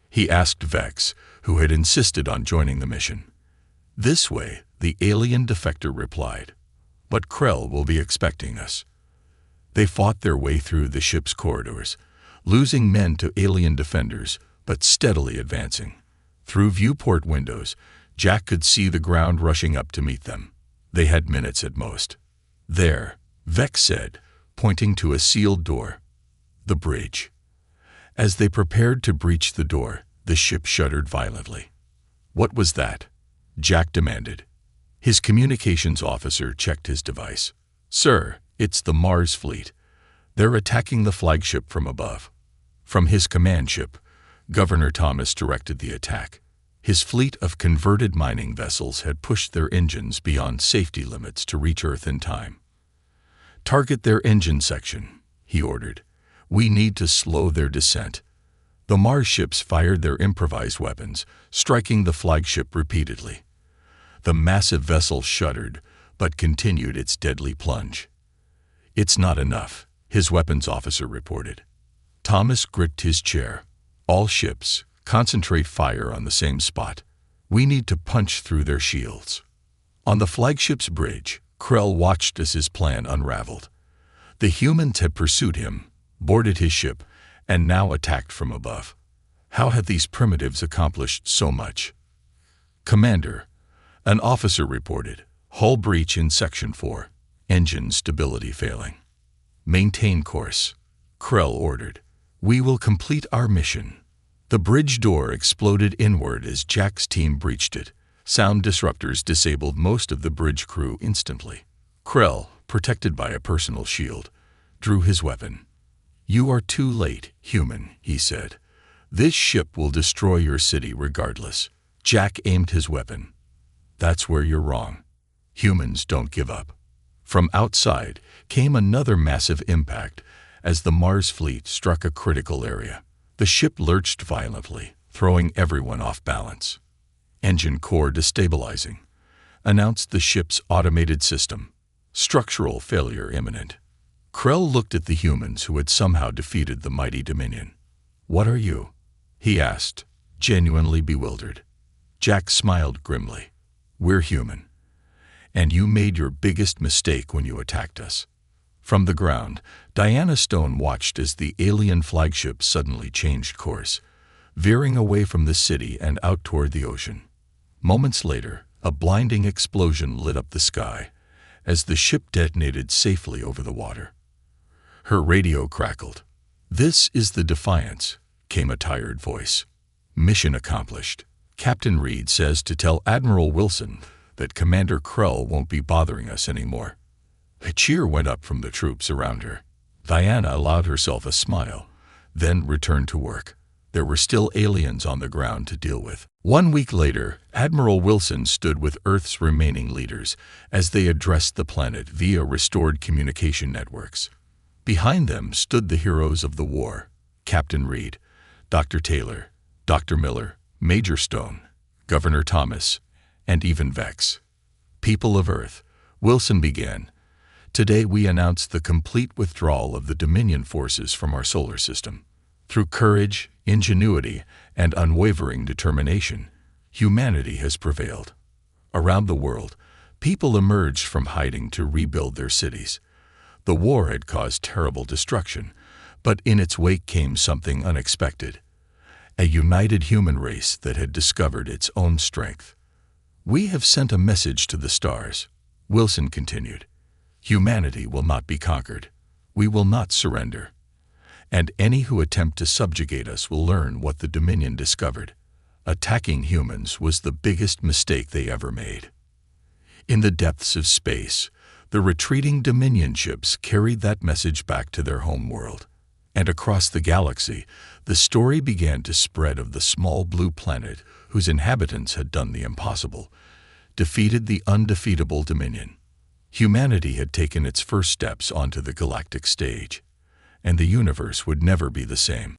he asked Vex, who had insisted on joining the mission. "This way," the alien defector replied. "But Krell will be expecting us." They fought their way through the ship's corridors, losing men to alien defenders, but steadily advancing. Through viewport windows, Jack could see the ground rushing up to meet them. They had minutes at most. "There," Vex said, pointing to a sealed door. "The bridge." As they prepared to breach the door, the ship shuddered violently. "What was that?" Jack demanded. His communications officer checked his device. "Sir, It's the Mars fleet. They're attacking the flagship from above. From his command ship, Governor Thomas directed the attack. His fleet of converted mining vessels had pushed their engines beyond safety limits to reach Earth in time. "Target their engine section," he ordered. "We need to slow their descent." The Mars ships fired their improvised weapons, striking the flagship repeatedly. The massive vessel shuddered, but continued its deadly plunge. "It's not enough," his weapons officer reported. Thomas gripped his chair. "All ships, concentrate fire on the same spot. We need to punch through their shields." On the flagship's bridge, Krell watched as his plan unraveled. The humans had pursued him, boarded his ship, and now attacked from above. How had these primitives accomplished so much? "Commander," an officer reported, "hull breach in Section 4. Engine stability failing." "Maintain course," Krell ordered. "We will complete our mission." The bridge door exploded inward as Jack's team breached it. Sound disruptors disabled most of the bridge crew instantly. Krell, protected by a personal shield, drew his weapon. "You are too late, human," he said. "This ship will destroy your city regardless." Jack aimed his weapon. "That's where you're wrong. Humans don't give up." From outside came another massive impact as the Mars fleet struck a critical area. The ship lurched violently, throwing everyone off balance. "Engine core destabilizing," announced the ship's automated system. "Structural failure imminent." Krell looked at the humans who had somehow defeated the mighty Dominion. "What are you?" he asked, genuinely bewildered. Jack smiled grimly. "We're human. And you made your biggest mistake when you attacked us." From the ground, Diana Stone watched as the alien flagship suddenly changed course, veering away from the city and out toward the ocean. Moments later, a blinding explosion lit up the sky as the ship detonated safely over the water. Her radio crackled. "This is the Defiance," came a tired voice. "Mission accomplished. Captain Reed says to tell Admiral Wilson that Commander Krell won't be bothering us anymore." A cheer went up from the troops around her. Diana allowed herself a smile, then returned to work. There were still aliens on the ground to deal with. 1 week later, Admiral Wilson stood with Earth's remaining leaders as they addressed the planet via restored communication networks. Behind them stood the heroes of the war: Captain Reed, Dr. Taylor, Dr. Miller, Major Stone, Governor Thomas, and even Vex. "People of Earth," Wilson began, "today we announce the complete withdrawal of the Dominion forces from our solar system. Through courage, ingenuity, and unwavering determination, humanity has prevailed. Around the world, people emerged from hiding to rebuild their cities. The war had caused terrible destruction, but in its wake came something unexpected: a united human race that had discovered its own strength. We have sent a message to the stars," Wilson continued. "Humanity will not be conquered. We will not surrender. And any who attempt to subjugate us will learn what the Dominion discovered. Attacking humans was the biggest mistake they ever made." In the depths of space, the retreating Dominion ships carried that message back to their home world. And across the galaxy, the story began to spread of the small blue planet whose inhabitants had done the impossible, defeated the undefeatable Dominion. Humanity had taken its first steps onto the galactic stage, and the universe would never be the same.